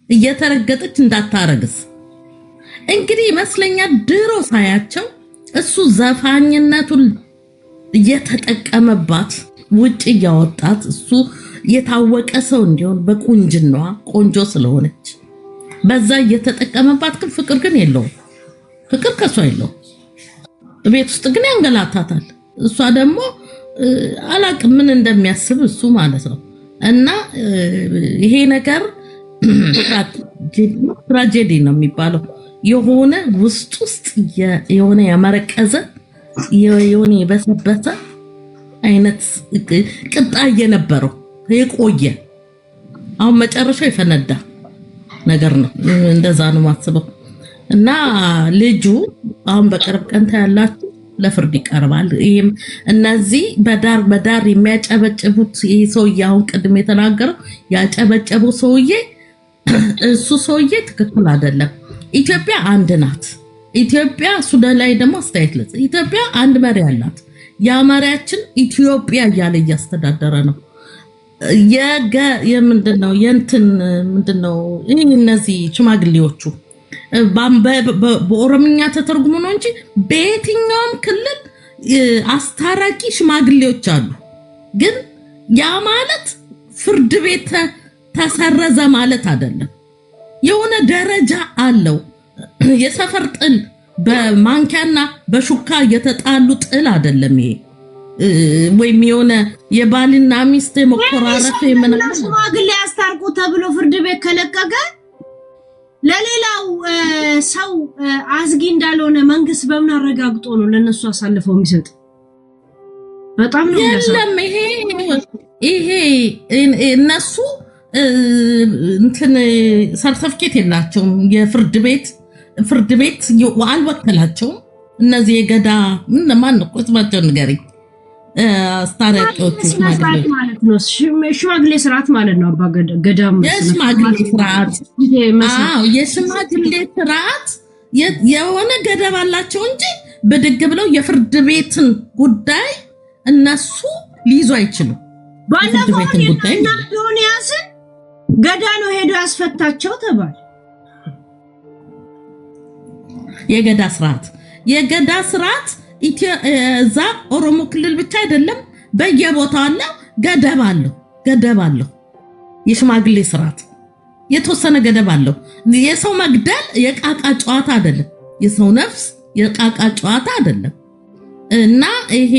እየተረገጠች እንዳታረግስ እንግዲህ ይመስለኛል ድሮ ሳያቸው እሱ ዘፋኝነቱን እየተጠቀመባት ውጪ ያወጣት እሱ የታወቀ ሰው እንዲሆን በቁንጅናዋ ቆንጆ ስለሆነች በዛ እየተጠቀመባት ግን ፍቅር ግን የለውም ፍቅር ከሷ የለው ቤት ውስጥ ግን ያንገላታታል እሷ ደግሞ አላቅም ምን እንደሚያስብ እሱ ማለት ነው እና ይሄ ነገር ትራጀዲ ነው የሚባለው የሆነ ውስጥ የሆነ ያመረቀዘ የሆነ የበሰበሰ አይነት ቅጣዬ ነበረው የቆየ አሁን መጨረሻው የፈነዳ ነገር ነው እንደዛ ነው ማስበው እና ልጁ አሁን በቅርብ ቀን ታያላችሁ ለፍርድ ይቀርባል ይሄም እነዚህ በዳር የሚያጨበጭቡት ይሄ ሰውዬ አሁን ቅድም የተናገረው ያጨበጨበው ሰውዬ እሱ ሰውዬ ትክክል አይደለም ኢትዮጵያ አንድ ናት ኢትዮጵያ ሱዳን ላይ ደግሞ አስተያየት ኢትዮጵያ አንድ መሪ አላት ያ መሪያችን ኢትዮጵያ እያለ እያስተዳደረ ነው የምንድነው ምንድነው እነዚህ ሽማግሌዎቹ በኦሮምኛ ተተርጉሞ ነው እንጂ በየትኛውም ክልል አስታራቂ ሽማግሌዎች አሉ ግን ያ ማለት ፍርድ ቤት ተሰረዘ ማለት አይደለም የሆነ ደረጃ አለው የሰፈር ጥል በማንኪያና በሹካ የተጣሉ ጥል አይደለም ይሄ ወይም የሆነ የባልና ሚስት መቆራረፍ የመናገር ሽማግሌ ያስታርቁ ተብሎ ፍርድ ቤት ከለቀቀ ለሌላው ሰው አዝጊ እንዳልሆነ መንግስት በምን አረጋግጦ ነው ለነሱ አሳልፈው የሚሰጥ በጣም ነው ያሰለም ይሄ እነሱ እንትን ሰርተፍኬት የላቸውም የፍርድ ቤት አልወከላቸውም እነዚህ የገዳ ምን ማን ነው ቁጥማቸው ንገሪኝ አስታራቂዎች ማለት ነው ሽማግሌ ስርዓት ማለት ነው አባ ገዳም የሽማግሌ ስርዓት የሆነ ገደብ አላቸው እንጂ በደግ ብለው የፍርድ ቤትን ጉዳይ እነሱ ሊይዙ አይችሉም ባለፈው ጉዳይ ነው ያስን ገዳ ነው ሄዶ ያስፈታቸው ተባለ የገዳ ስርዓት እዛ ኦሮሞ ክልል ብቻ አይደለም በየቦታው አለ ገደብ አለው የሽማግሌ ስርዓት የተወሰነ ገደብ አለው የሰው መግደል የቃቃ ጨዋታ አይደለም የሰው ነፍስ የቃቃ ጨዋታ አይደለም እና ይሄ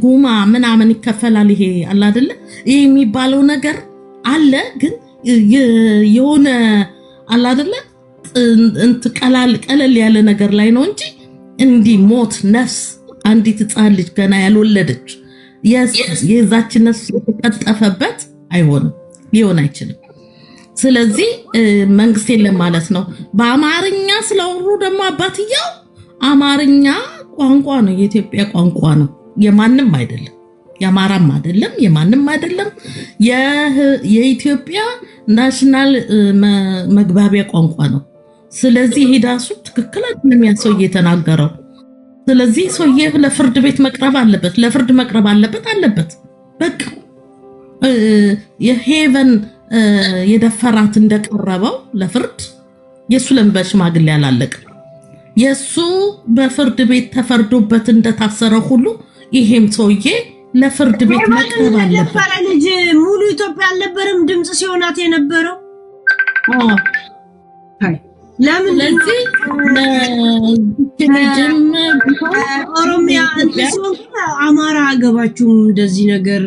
ጉማ ምናምን ይከፈላል ይሄ አለ አይደለ ይሄ የሚባለው ነገር አለ ግን የሆነ አለ አይደለ ቀለል ያለ ነገር ላይ ነው እንጂ እንዲ ሞት ነፍስ አንዲት ህፃን ልጅ ገና ያልወለደች የዛች ነፍስ የተቀጠፈበት ሊሆን አይችልም ስለዚህ መንግስት የለም ማለት ነው በአማርኛ ስለወሩ ደግሞ አባትየው አማርኛ ቋንቋ ነው የኢትዮጵያ ቋንቋ ነው የማንም አይደለም የአማራም አይደለም የማንም አይደለም የኢትዮጵያ ናሽናል መግባቢያ ቋንቋ ነው ስለዚህ ሄዳሱ ትክክል አይደለም ያሰው እየተናገረው ስለዚህ ሰውዬ ለፍርድ ቤት መቅረብ አለበት በቃ የሄቨን የደፈራት እንደቀረበው ለፍርድ የሱ ለምበሽማግሌ ያላለቀ የሱ በፍርድ ቤት ተፈርዶበት እንደታሰረ ሁሉ ይሄም ሰውዬ ለፍርድ ቤት መቅረብ አለበት ልጅ ሙሉ ኢትዮጵያ አልነበረም ድምጽ ሲሆናት የነበረው ለምን ለዚህ ኦሮሚያ አማራ አገባችሁም እንደዚህ ነገር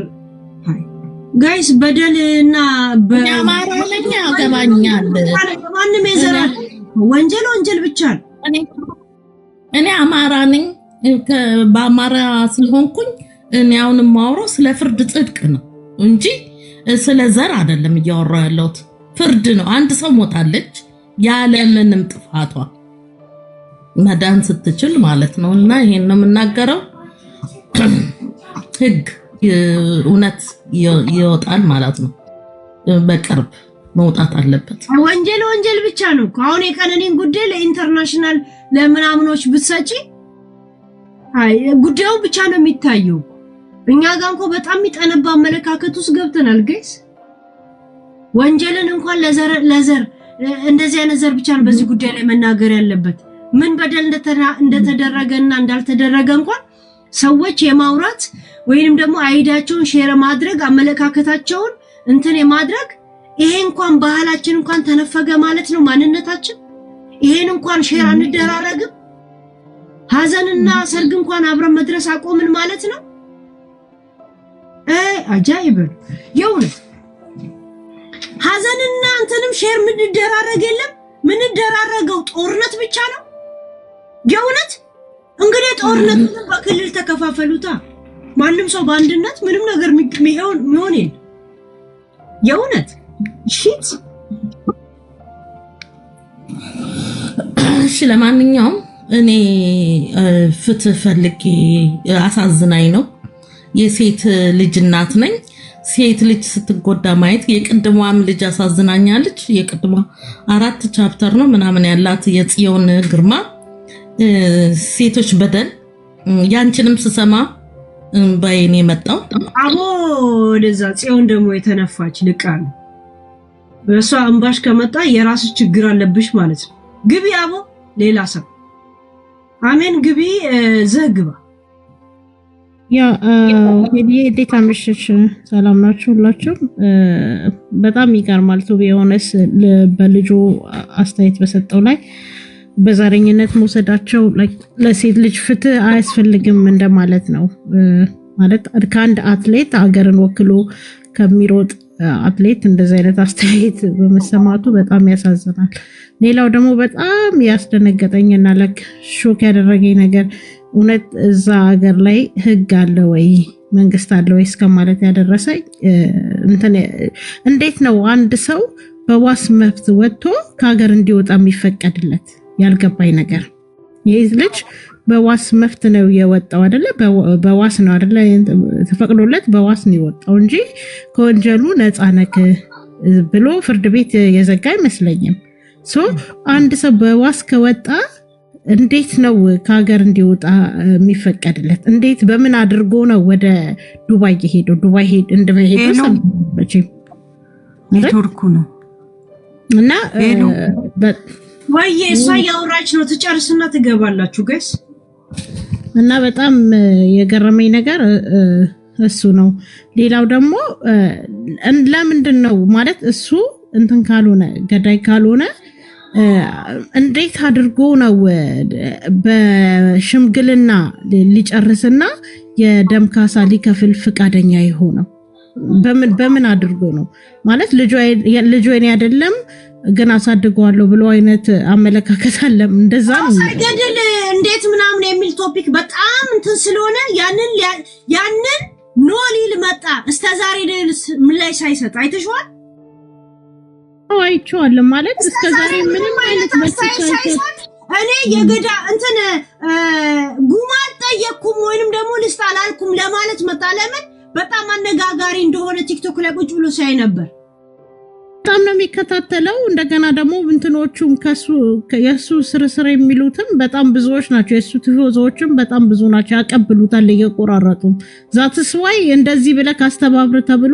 ጋይስ በደልና በአማራ ለኛ አገባኛል ማንንም የዘራት ወንጀል ብቻ ነው እኔ አማራ ነኝ በአማራ ሲሆንኩኝ እኔ አሁን ማውራው ስለ ፍርድ ጽድቅ ነው እንጂ ስለ ዘር አይደለም እያወራው ያለሁት ፍርድ ነው አንድ ሰው ሞታለች ያለ ምንም ጥፋቷ መዳን ስትችል ማለት ነውና ይሄን ነው የምናገረው ህግ እውነት ይወጣል ማለት ነው በቅርብ መውጣት አለበት ወንጀል ብቻ ነው አሁን የቀነኒን ጉዳይ ለኢንተርናሽናል ለምናምኖች ብትሰጪ አይ ጉዳዩ ብቻ ነው የሚታየው እኛ ጋር እንኳን በጣም የሚጠነባ አመለካከት ውስጥ ገብተናል ጋይስ ወንጀልን እንኳን ለዘር እንደዚህ አይነት ዘር ብቻ ነው በዚህ ጉዳይ ላይ መናገር ያለበት። ምን በደል እንደተደረገና እንዳልተደረገ እንኳን ሰዎች የማውራት ወይንም ደግሞ አይዲያቸውን ሼር ማድረግ አመለካከታቸውን እንትን የማድረግ ይሄ እንኳን ባህላችን እንኳን ተነፈገ ማለት ነው ማንነታችን። ይሄን እንኳን ሼር አንደራረግም። ሀዘንና ሰርግ እንኳን አብረን መድረስ አቆምን ማለት ነው። አጃይብ የውነት ሀዘንና እንትንም ሼር ምን ደራረግ የለም። ምን ደራረገው ጦርነት ብቻ ነው የውነት። እንግዲህ ጦርነት በክልል ተከፋፈሉታ። ማንም ሰው በአንድነት ምንም ነገር የሚሆን የውነት ሺት። እሺ ለማንኛውም እኔ ፍትህ ፈልጌ አሳዝናኝ ነው። የሴት ልጅ እናት ነኝ። ሴት ልጅ ስትጎዳ ማየት የቅድሟም ልጅ አሳዝናኛለች። የቅድሟ 4 ቻፕተር ነው ምናምን ያላት የጽዮን ግርማ ሴቶች በደል ያንቺንም ስሰማ ባይኔ መጣው። አቦ ወደዛ ጽዮን ደግሞ የተነፋች ልቃል በሷ እንባሽ ከመጣ የራስ ችግር አለብሽ ማለት ነው። ግቢ አቦ ሌላ ሰው አሜን ግቢ ዘግባ ያ እንዴት አመሸሽ? ሰላም ናችሁ ሁላችሁ? በጣም ይገርማል። ቱ ቢሆንስ በልጁ አስተያየት በሰጠው ላይ በዛረኝነት መውሰዳቸው ለሴት ልጅ ፍትህ አያስፈልግም እንደማለት ነው። ማለት ከአንድ አትሌት ሀገርን ወክሎ ከሚሮጥ አትሌት እንደዚህ አይነት አስተያየት በመሰማቱ በጣም ያሳዝናል። ሌላው ደግሞ በጣም ያስደነገጠኝና ሾክ ያደረገኝ ነገር እውነት እዛ ሀገር ላይ ህግ አለ ወይ መንግስት አለ ወይ እስከማለት ያደረሰኝ እንዴት ነው አንድ ሰው በዋስ መብት ወጥቶ ከሀገር እንዲወጣ የሚፈቀድለት? ያልገባኝ ነገር ይህ ልጅ በዋስ መብት ነው የወጣው አይደለ? በዋስ ነው አይደለ? ተፈቅዶለት በዋስ ነው የወጣው እንጂ ከወንጀሉ ነፃ ነክ ብሎ ፍርድ ቤት የዘጋ አይመስለኝም። አንድ ሰው በዋስ ከወጣ እንዴት ነው ከሀገር እንዲወጣ የሚፈቀድለት? እንዴት በምን አድርጎ ነው ወደ ዱባይ የሄደው? ዱባይ እንደሄደው ሰምቼ ኔትወርኩ ነው እና ወይ እሷ ያወራች ነው። ትጨርስና ትገባላችሁ ጋይስ። እና በጣም የገረመኝ ነገር እሱ ነው። ሌላው ደግሞ ለምንድን ነው ማለት እሱ እንትን ካልሆነ ገዳይ ካልሆነ እንዴት አድርጎ ነው በሽምግልና ሊጨርስና የደም ካሳ ሊከፍል ፍቃደኛ የሆነው? በምን አድርጎ ነው ማለት ልጁ የኔ አይደለም ግን አሳድገዋለሁ ብሎ አይነት አመለካከት አለ። እንደዛ ነው ሳይገድል እንዴት ምናምን የሚል ቶፒክ በጣም እንትን ስለሆነ ያንን ኖሊል መጣ። እስከዛሬ ድረስ ምን ላይ ሳይሰጥ አይተሽዋል? አይቼዋለሁ ማለት እስከዛሬ ምንም አይነት ሳይሰጥ እኔ የገዳ እንትን ጉማ አልጠየኩም ወይንም ደግሞ ልስጥ አላልኩም ለማለት መጣ። ለምን በጣም አነጋጋሪ እንደሆነ ቲክቶክ ላይ ቁጭ ብሎ ሳይ ነበር። በጣም ነው የሚከታተለው። እንደገና ደግሞ እንትኖቹም የሱ ስርስር የሚሉትም በጣም ብዙዎች ናቸው። የሱ ቲፎዞችም በጣም ብዙ ናቸው። ያቀብሉታል እየቆራረጡ። ዛትስ ዋይ እንደዚህ ብለህ ካስተባብር ተብሎ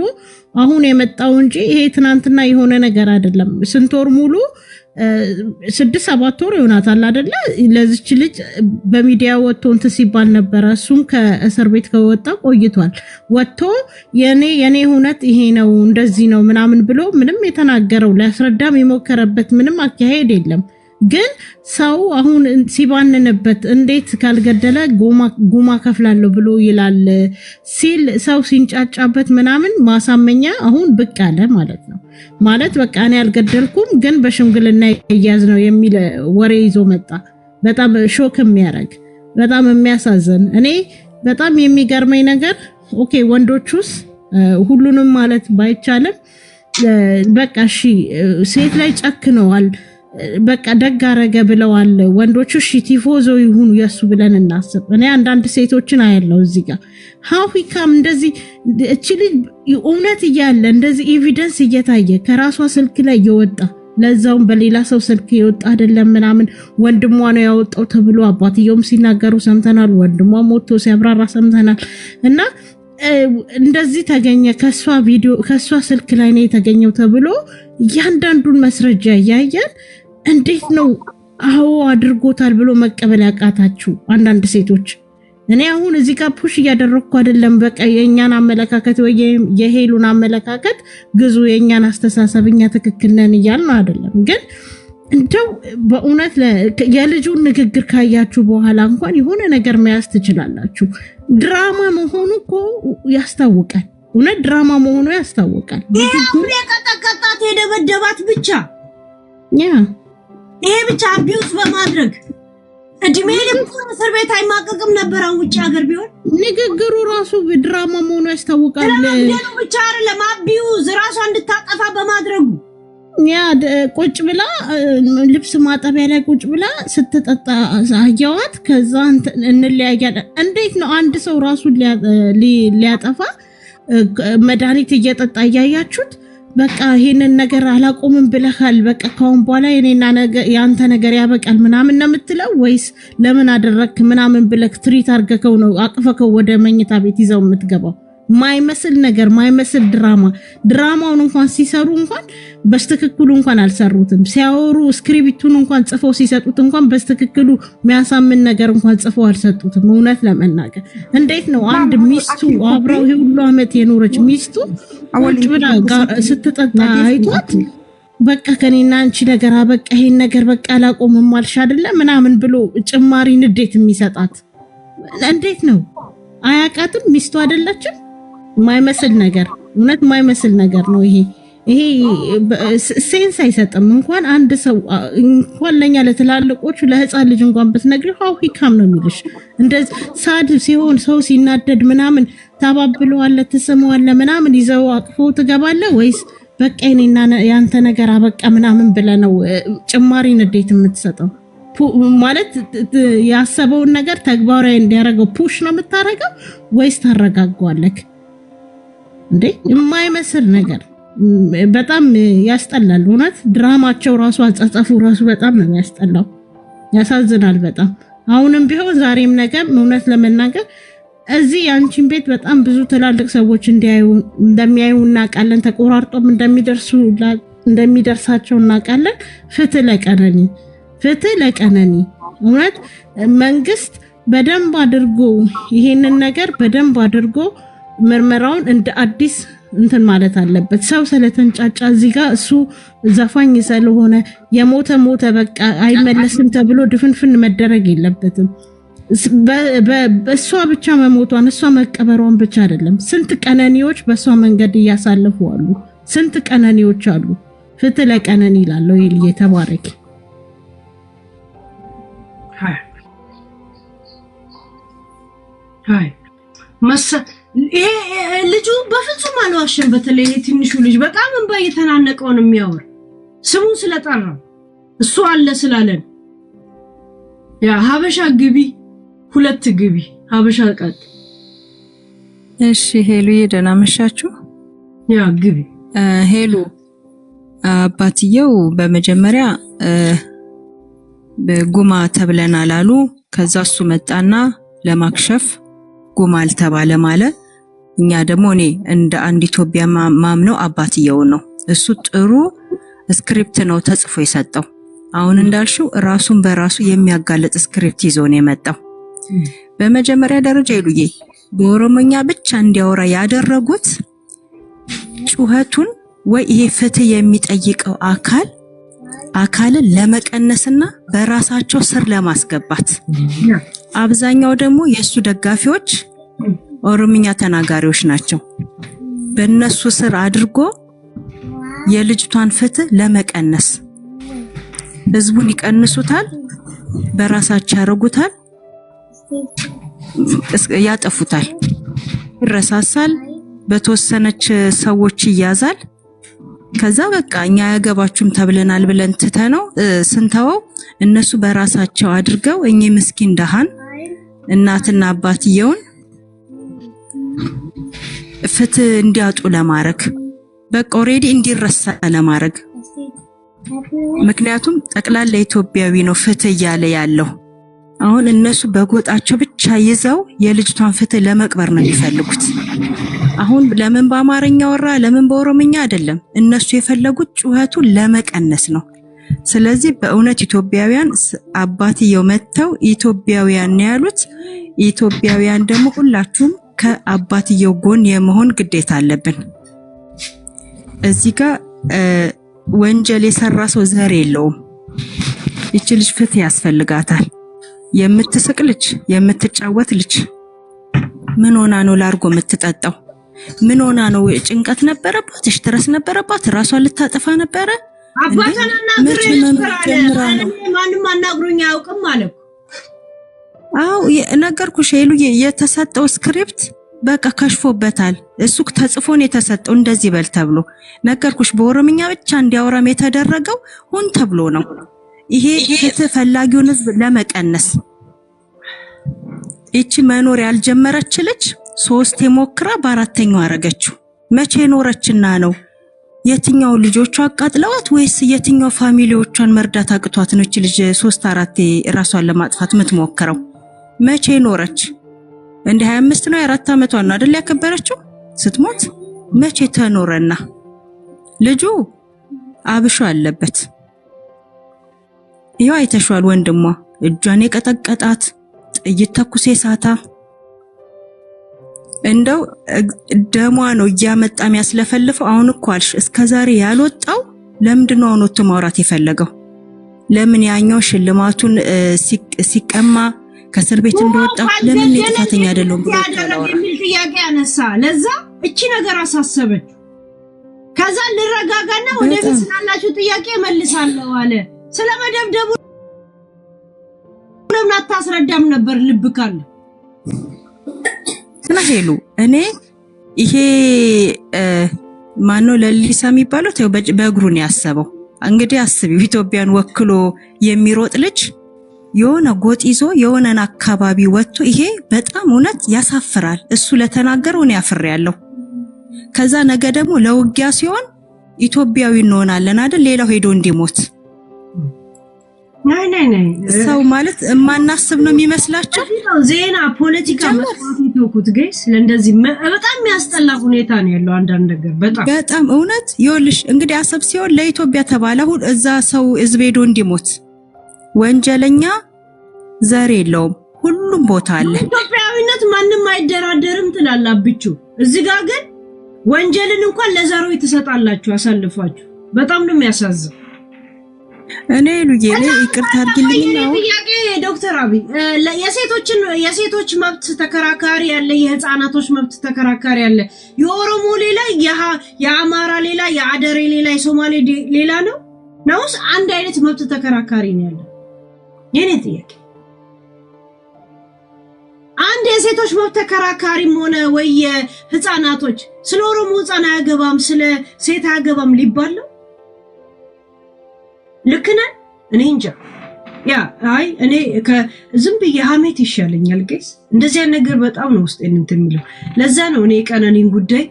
አሁን የመጣው እንጂ ይሄ ትናንትና የሆነ ነገር አይደለም። ስንት ወር ሙሉ 6-7 ወር ይሆናታል አይደለ? ለዚች ልጅ በሚዲያ ወጥቶ እንትን ሲባል ነበረ። እሱም ከእስር ቤት ከወጣ ቆይቷል። ወጥቶ የኔ እውነት ይሄ ነው እንደዚህ ነው ምናምን ብሎ ምንም የተናገረው ሊያስረዳም የሞከረበት ምንም አካሄድ የለም። ግን ሰው አሁን ሲባንንበት እንዴት ካልገደለ ጉማ ከፍላለሁ ብሎ ይላል ሲል ሰው ሲንጫጫበት ምናምን ማሳመኛ አሁን ብቅ አለ ማለት ነው። ማለት በቃ እኔ አልገደልኩም ግን በሽምግልና ይያዝ ነው የሚል ወሬ ይዞ መጣ። በጣም ሾክ የሚያደርግ በጣም የሚያሳዝን። እኔ በጣም የሚገርመኝ ነገር ኦኬ ወንዶቹስ ሁሉንም ማለት ባይቻልም በቃ እሺ ሴት ላይ ጨክነዋል በቃ ደግ አረገ ብለዋል ወንዶቹ። እሺ ቲፎዞ ይሁኑ የሱ ብለን እናስብ። እኔ አንዳንድ ሴቶችን አያለው እዚህ ጋር ሃዊካም እንደዚህ እቺ ልጅ እውነት እያለ እንደዚህ ኤቪደንስ እየታየ ከራሷ ስልክ ላይ እየወጣ ለዛውም በሌላ ሰው ስልክ የወጣ አይደለም ምናምን ወንድሟ ነው ያወጣው ተብሎ አባትየውም ሲናገሩ ሰምተናል። ወንድሟ ሞቶ ሲያብራራ ሰምተናል። እና እንደዚህ ተገኘ ከሷ ቪዲዮ ከሷ ስልክ ላይ ነው የተገኘው ተብሎ እያንዳንዱን መስረጃ ያያያን እንዴት ነው አዎ አድርጎታል ብሎ መቀበል ያቃታችሁ አንዳንድ ሴቶች? እኔ አሁን እዚህ ጋር ፑሽ እያደረኩ አይደለም። በቃ የኛን አመለካከት ወይ የሄሉን አመለካከት ግዙ፣ የኛን አስተሳሰብኛ ትክክል ነን እያልን አይደለም። ግን እንደው በእውነት የልጁን ንግግር ካያችሁ በኋላ እንኳን የሆነ ነገር መያዝ ትችላላችሁ። ድራማ መሆኑ እኮ ያስታውቃል። እውነት ድራማ መሆኑ ያስታውቃል። ይሄ ቀጠቀጣት የደበደባት ብቻ ይሄ ብቻ አቢውስ በማድረግ እድሜ ልኩ እስር ቤት አይማቀቅም ነበር። ውጭ ሀገር ቢሆን ንግግሩ ራሱ ድራማ መሆኑ ያስታውቃል። ለምን ብቻ አይደለም አቢውስ ራሷ እንድታጠፋ በማድረጉ ቁጭ ብላ ልብስ ማጠቢያ ላይ ቁጭ ብላ ስትጠጣ አያዋት። ከዛ እንለያያለን። እንዴት ነው አንድ ሰው ራሱን ሊያጠፋ መድኃኒት እየጠጣ እያያችሁት በቃ ይሄንን ነገር አላቆምም ብለሃል፣ በቃ ካሁን በኋላ የኔና ያንተ ነገር ያበቃል ምናምን ነው የምትለው? ወይስ ለምን አደረክ ምናምን ብለክ ትሪት አርገከው ነው አቅፈከው ወደ መኝታ ቤት ይዘው የምትገባው? ማይመስል ነገር ማይመስል ድራማውን እንኳን ሲሰሩ እንኳን በስተክክሉ እንኳን አልሰሩትም። ሲያወሩ ስክሪፕቱን እንኳን ጽፈው ሲሰጡት እንኳን በስተክክሉ የሚያሳምን ነገር እንኳን ጽፈው አልሰጡትም። እውነት ለመናገር እንዴት ነው አንድ ሚስቱ አብረው ሁሉ አመት የኖረች ሚስቱ ቁጭ ብላ ስትጠጣ አይቷት በቃ ከኔና አንቺ ነገር አበቃ፣ ይሄን ነገር በቃ አላቆምም አልሽ አይደለ ምናምን ብሎ ጭማሪ ንዴት የሚሰጣት እንዴት ነው? አያቃትም? ሚስቱ አይደለችም? ማይመስል ነገር እውነት ማይመስል ነገር ነው ይሄ ሴንስ አይሰጥም። እንኳን አንድ ሰው እንኳን ለኛ ለተላልቆቹ ለህፃን ልጅ እንኳን ብትነግሪ ሃው ሂካም ነው የሚልሽ። እንደዚህ ሳድ ሲሆን ሰው ሲናደድ ምናምን ታባብለዋለ ትስመዋለ ምናምን ይዘው አቅፎ ትገባለ ወይስ በቃ እኔና ያንተ ነገር አበቃ ምናምን ብለ ነው ጭማሪ ንዴት የምትሰጠው? ማለት ያሰበውን ነገር ተግባራዊ እንዲያደርገው ፑሽ ነው የምታረገው ወይስ ታረጋጋዋለክ እንዴ? የማይመስል ነገር በጣም ያስጠላል። እውነት ድራማቸው ራሱ አጻጻፉ ራሱ በጣም ነው ያስጠላው፣ ያሳዝናል በጣም። አሁንም ቢሆን ዛሬም ነገር እውነት ለመናገር እዚህ ያንቺን ቤት በጣም ብዙ ትላልቅ ሰዎች እንደሚያዩ እናውቃለን። ተቆራርጦም እንደሚደርሳቸው እናውቃለን። ፍትህ ለቀነኒ እውነት መንግስት በደንብ አድርጎ ይሄንን ነገር በደንብ አድርጎ ምርመራውን እንደ አዲስ እንትን ማለት አለበት። ሰው ስለተንጫጫ እዚህ ጋር እሱ ዘፋኝ ስለሆነ የሞተ በቃ አይመለስም ተብሎ ድፍንፍን መደረግ የለበትም። በእሷ ብቻ መሞቷን እሷ መቀበሯን ብቻ አይደለም፣ ስንት ቀነኒዎች በእሷ መንገድ እያሳለፉ አሉ። ስንት ቀነኒዎች አሉ። ፍትህ ለቀነኒ ይላለው ይልዬ ተባረኪ። ሃይ ልጁ በፍጹም አልዋሸም። በተለይ ትንሹ ልጅ በጣም እንባ እየተናነቀው ነው የሚያወር ስሙን ስለጠራው እሱ አለ ስላለን ያ ሀበሻ ግቢ 2 ግቢ ሀበሻ ቀጥ። እሺ ሄሉዬ ደህና መሻችሁ? ያ ግቢ ሄሉ አባትየው በመጀመሪያ በጉማ ተብለናል አሉ። ከዛ እሱ መጣና ለማክሸፍ ጉማ አልተባለ ማለት እኛ ደግሞ እኔ እንደ አንድ ኢትዮጵያ ማምነው አባትየው ነው። እሱ ጥሩ ስክሪፕት ነው ተጽፎ የሰጠው። አሁን እንዳልሽው ራሱን በራሱ የሚያጋለጥ ስክሪፕት ይዞ ነው የመጣው። በመጀመሪያ ደረጃ ይሉዬ በኦሮሞኛ ብቻ እንዲያወራ ያደረጉት ጩኸቱን ወይ ይሄ ፍትህ የሚጠይቀው አካልን ለመቀነስና በራሳቸው ስር ለማስገባት፣ አብዛኛው ደግሞ የሱ ደጋፊዎች ኦሮምኛ ተናጋሪዎች ናቸው። በእነሱ ስር አድርጎ የልጅቷን ፍትህ ለመቀነስ ህዝቡን ይቀንሱታል፣ በራሳቸው ያረጉታል፣ ያጠፉታል፣ ይረሳሳል፣ በተወሰነች ሰዎች ይያዛል። ከዛ በቃ እኛ ያገባችሁም ተብለናል ብለን ትተነው ስንተወው እነሱ በራሳቸው አድርገው እኚህ ምስኪን ደሃን እናትና አባትየውን ፍትህ እንዲያጡ ለማድረግ በቃ ኦሬዲ እንዲረሳ ለማድረግ። ምክንያቱም ጠቅላላ ኢትዮጵያዊ ነው ፍትህ እያለ ያለው። አሁን እነሱ በጎጣቸው ብቻ ይዘው የልጅቷን ፍትህ ለመቅበር ነው የሚፈልጉት። አሁን ለምን በአማርኛ ወራ ለምን በኦሮምኛ አይደለም። እነሱ የፈለጉት ጩኸቱን ለመቀነስ ነው። ስለዚህ በእውነት ኢትዮጵያውያን አባትየው መተው ኢትዮጵያውያን ነው ያሉት። ኢትዮጵያውያን ደግሞ ሁላችሁም ከአባትየው ጎን የመሆን ግዴታ አለብን። እዚህ ጋር ወንጀል የሰራ ሰው ዘር የለውም። ይቺ ልጅ ፍትህ ያስፈልጋታል። የምትስቅ ልጅ የምትጫወት ልጅ ምን ሆና ነው ላርጎ የምትጠጣው? ምን ሆና ነው? ጭንቀት ነበረባት፣ ስትረስ ነበረባት፣ ራሷን ልታጠፋ ነበረ። አባታና ማንም አናግሮኝ አያውቅም ማለት አው ነገርኩሽ። ሄሉዬ የተሰጠው ስክሪፕት በቃ ከሽፎበታል። እሱ ተጽፎን የተሰጠው እንደዚህ በል ተብሎ ነገርኩሽ። በኦሮምኛ ብቻ እንዲያወራም የተደረገው ሁን ተብሎ ነው። ይሄ ፍትህ ፈላጊውን ህዝብ ለመቀነስ እቺ መኖር ያልጀመረች ልጅ 3 ሞክራ በአራተኛው አረገችው። መቼ ኖረችና ነው? የትኛው ልጆቿ አቃጥለዋት ወይስ የትኛው ፋሚሊዎቿን መርዳት አቅቷት ነው እቺ ልጅ 3-4 ራሷን ለማጥፋት የምትሞክረው? መቼ ኖረች? እንደ 25 ነው 4 አመቷ ነው አይደል ያከበረችው ስትሞት? መቼ ተኖረና? ልጁ አብሾ አለበት። ይሄው አይተሽዋል። ወንድሟ እጇን የቀጠቀጣት ጥይት ተኩሴ ሳታ እንደው ደሟ ነው እያመጣ የሚያስለፈልፈው። አሁን እኮ አልሽ እስከዛሬ ያልወጣው ለምንድነው ነው ማውራት የፈለገው? ለምን ያኛው ሽልማቱን ሲቀማ ከእስር ቤት እንደወጣ ለምን ጥፋተኛ አይደለም ብሎ የሚል ጥያቄ አነሳ። ለዛ እቺ ነገር አሳሰበች። ከዛ ልረጋጋና ወደፊት ስላላችሁ ጥያቄ መልሳለሁ አለ። ስለመደብደቡ ለምን አታስረዳም ነበር? ልብ ካለ ስለሄሉ እኔ ይሄ ማነው ለሊሳ የሚባለው ተው በእግሩ ነው ያሰበው። እንግዲህ አስቢው ኢትዮጵያን ወክሎ የሚሮጥ ልጅ የሆነ ጎጥ ይዞ የሆነን አካባቢ ወጥቶ ይሄ በጣም እውነት ያሳፍራል። እሱ ለተናገረው ነው ያፍራለሁ። ከዛ ነገ ደግሞ ለውጊያ ሲሆን ኢትዮጵያዊ እንሆናለን አይደል? ሌላው ሄዶ እንዲሞት ናይ ሰው ማለት ማናስብ ነው የሚመስላቸው። ዜና ፖለቲካ መስዋዕት ይተውኩት ጋይስ። ለእንደዚህ በጣም የሚያስጠላ ሁኔታ ነው ያለው አንዳንድ ነገር በጣም እውነት ይኸውልሽ። እንግዲህ አሰብ ሲሆን ለኢትዮጵያ ተባለ እዛ ሰው ህዝብ ሄዶ እንዲሞት። ወንጀለኛ ዘር የለውም፣ ሁሉም ቦታ አለ። ኢትዮጵያዊነት ማንም አይደራደርም ትላላብቹ። እዚህ ጋር ግን ወንጀልን እንኳን ለዘሩ ትሰጣላችሁ አሳልፋችሁ። በጣም ነው የሚያሳዝን። እኔ ሉዬ ይቅርታ አድርግልኝ ነው ጥያቄ ዶክተር አብይ የሴቶች መብት ተከራካሪ ያለ፣ የህፃናቶች መብት ተከራካሪ ያለ፣ የኦሮሞ ሌላ፣ የአማራ ሌላ፣ የአደሬ ሌላ፣ የሶማሌ ሌላ ነውስ አንድ አይነት መብት ተከራካሪ ነው ያለ? የኔ ጥያቄ አንድ የሴቶች መብት ተከራካሪም ሆነ ወይ የህፃናቶች ስለ ኦሮሞ ህፃን አያገባም ስለ ሴት አያገባም ሊባል ልክ ነህ? እኔ እንጃ። እኔ ዝም ብዬ ሀሜት ይሻለኛል ጋይስ። እንደዚህ አይነት ነገር በጣም ነው ውስጤን እንትን የሚለው። ለዛ ነው እኔ ቀነኒን ጉዳይ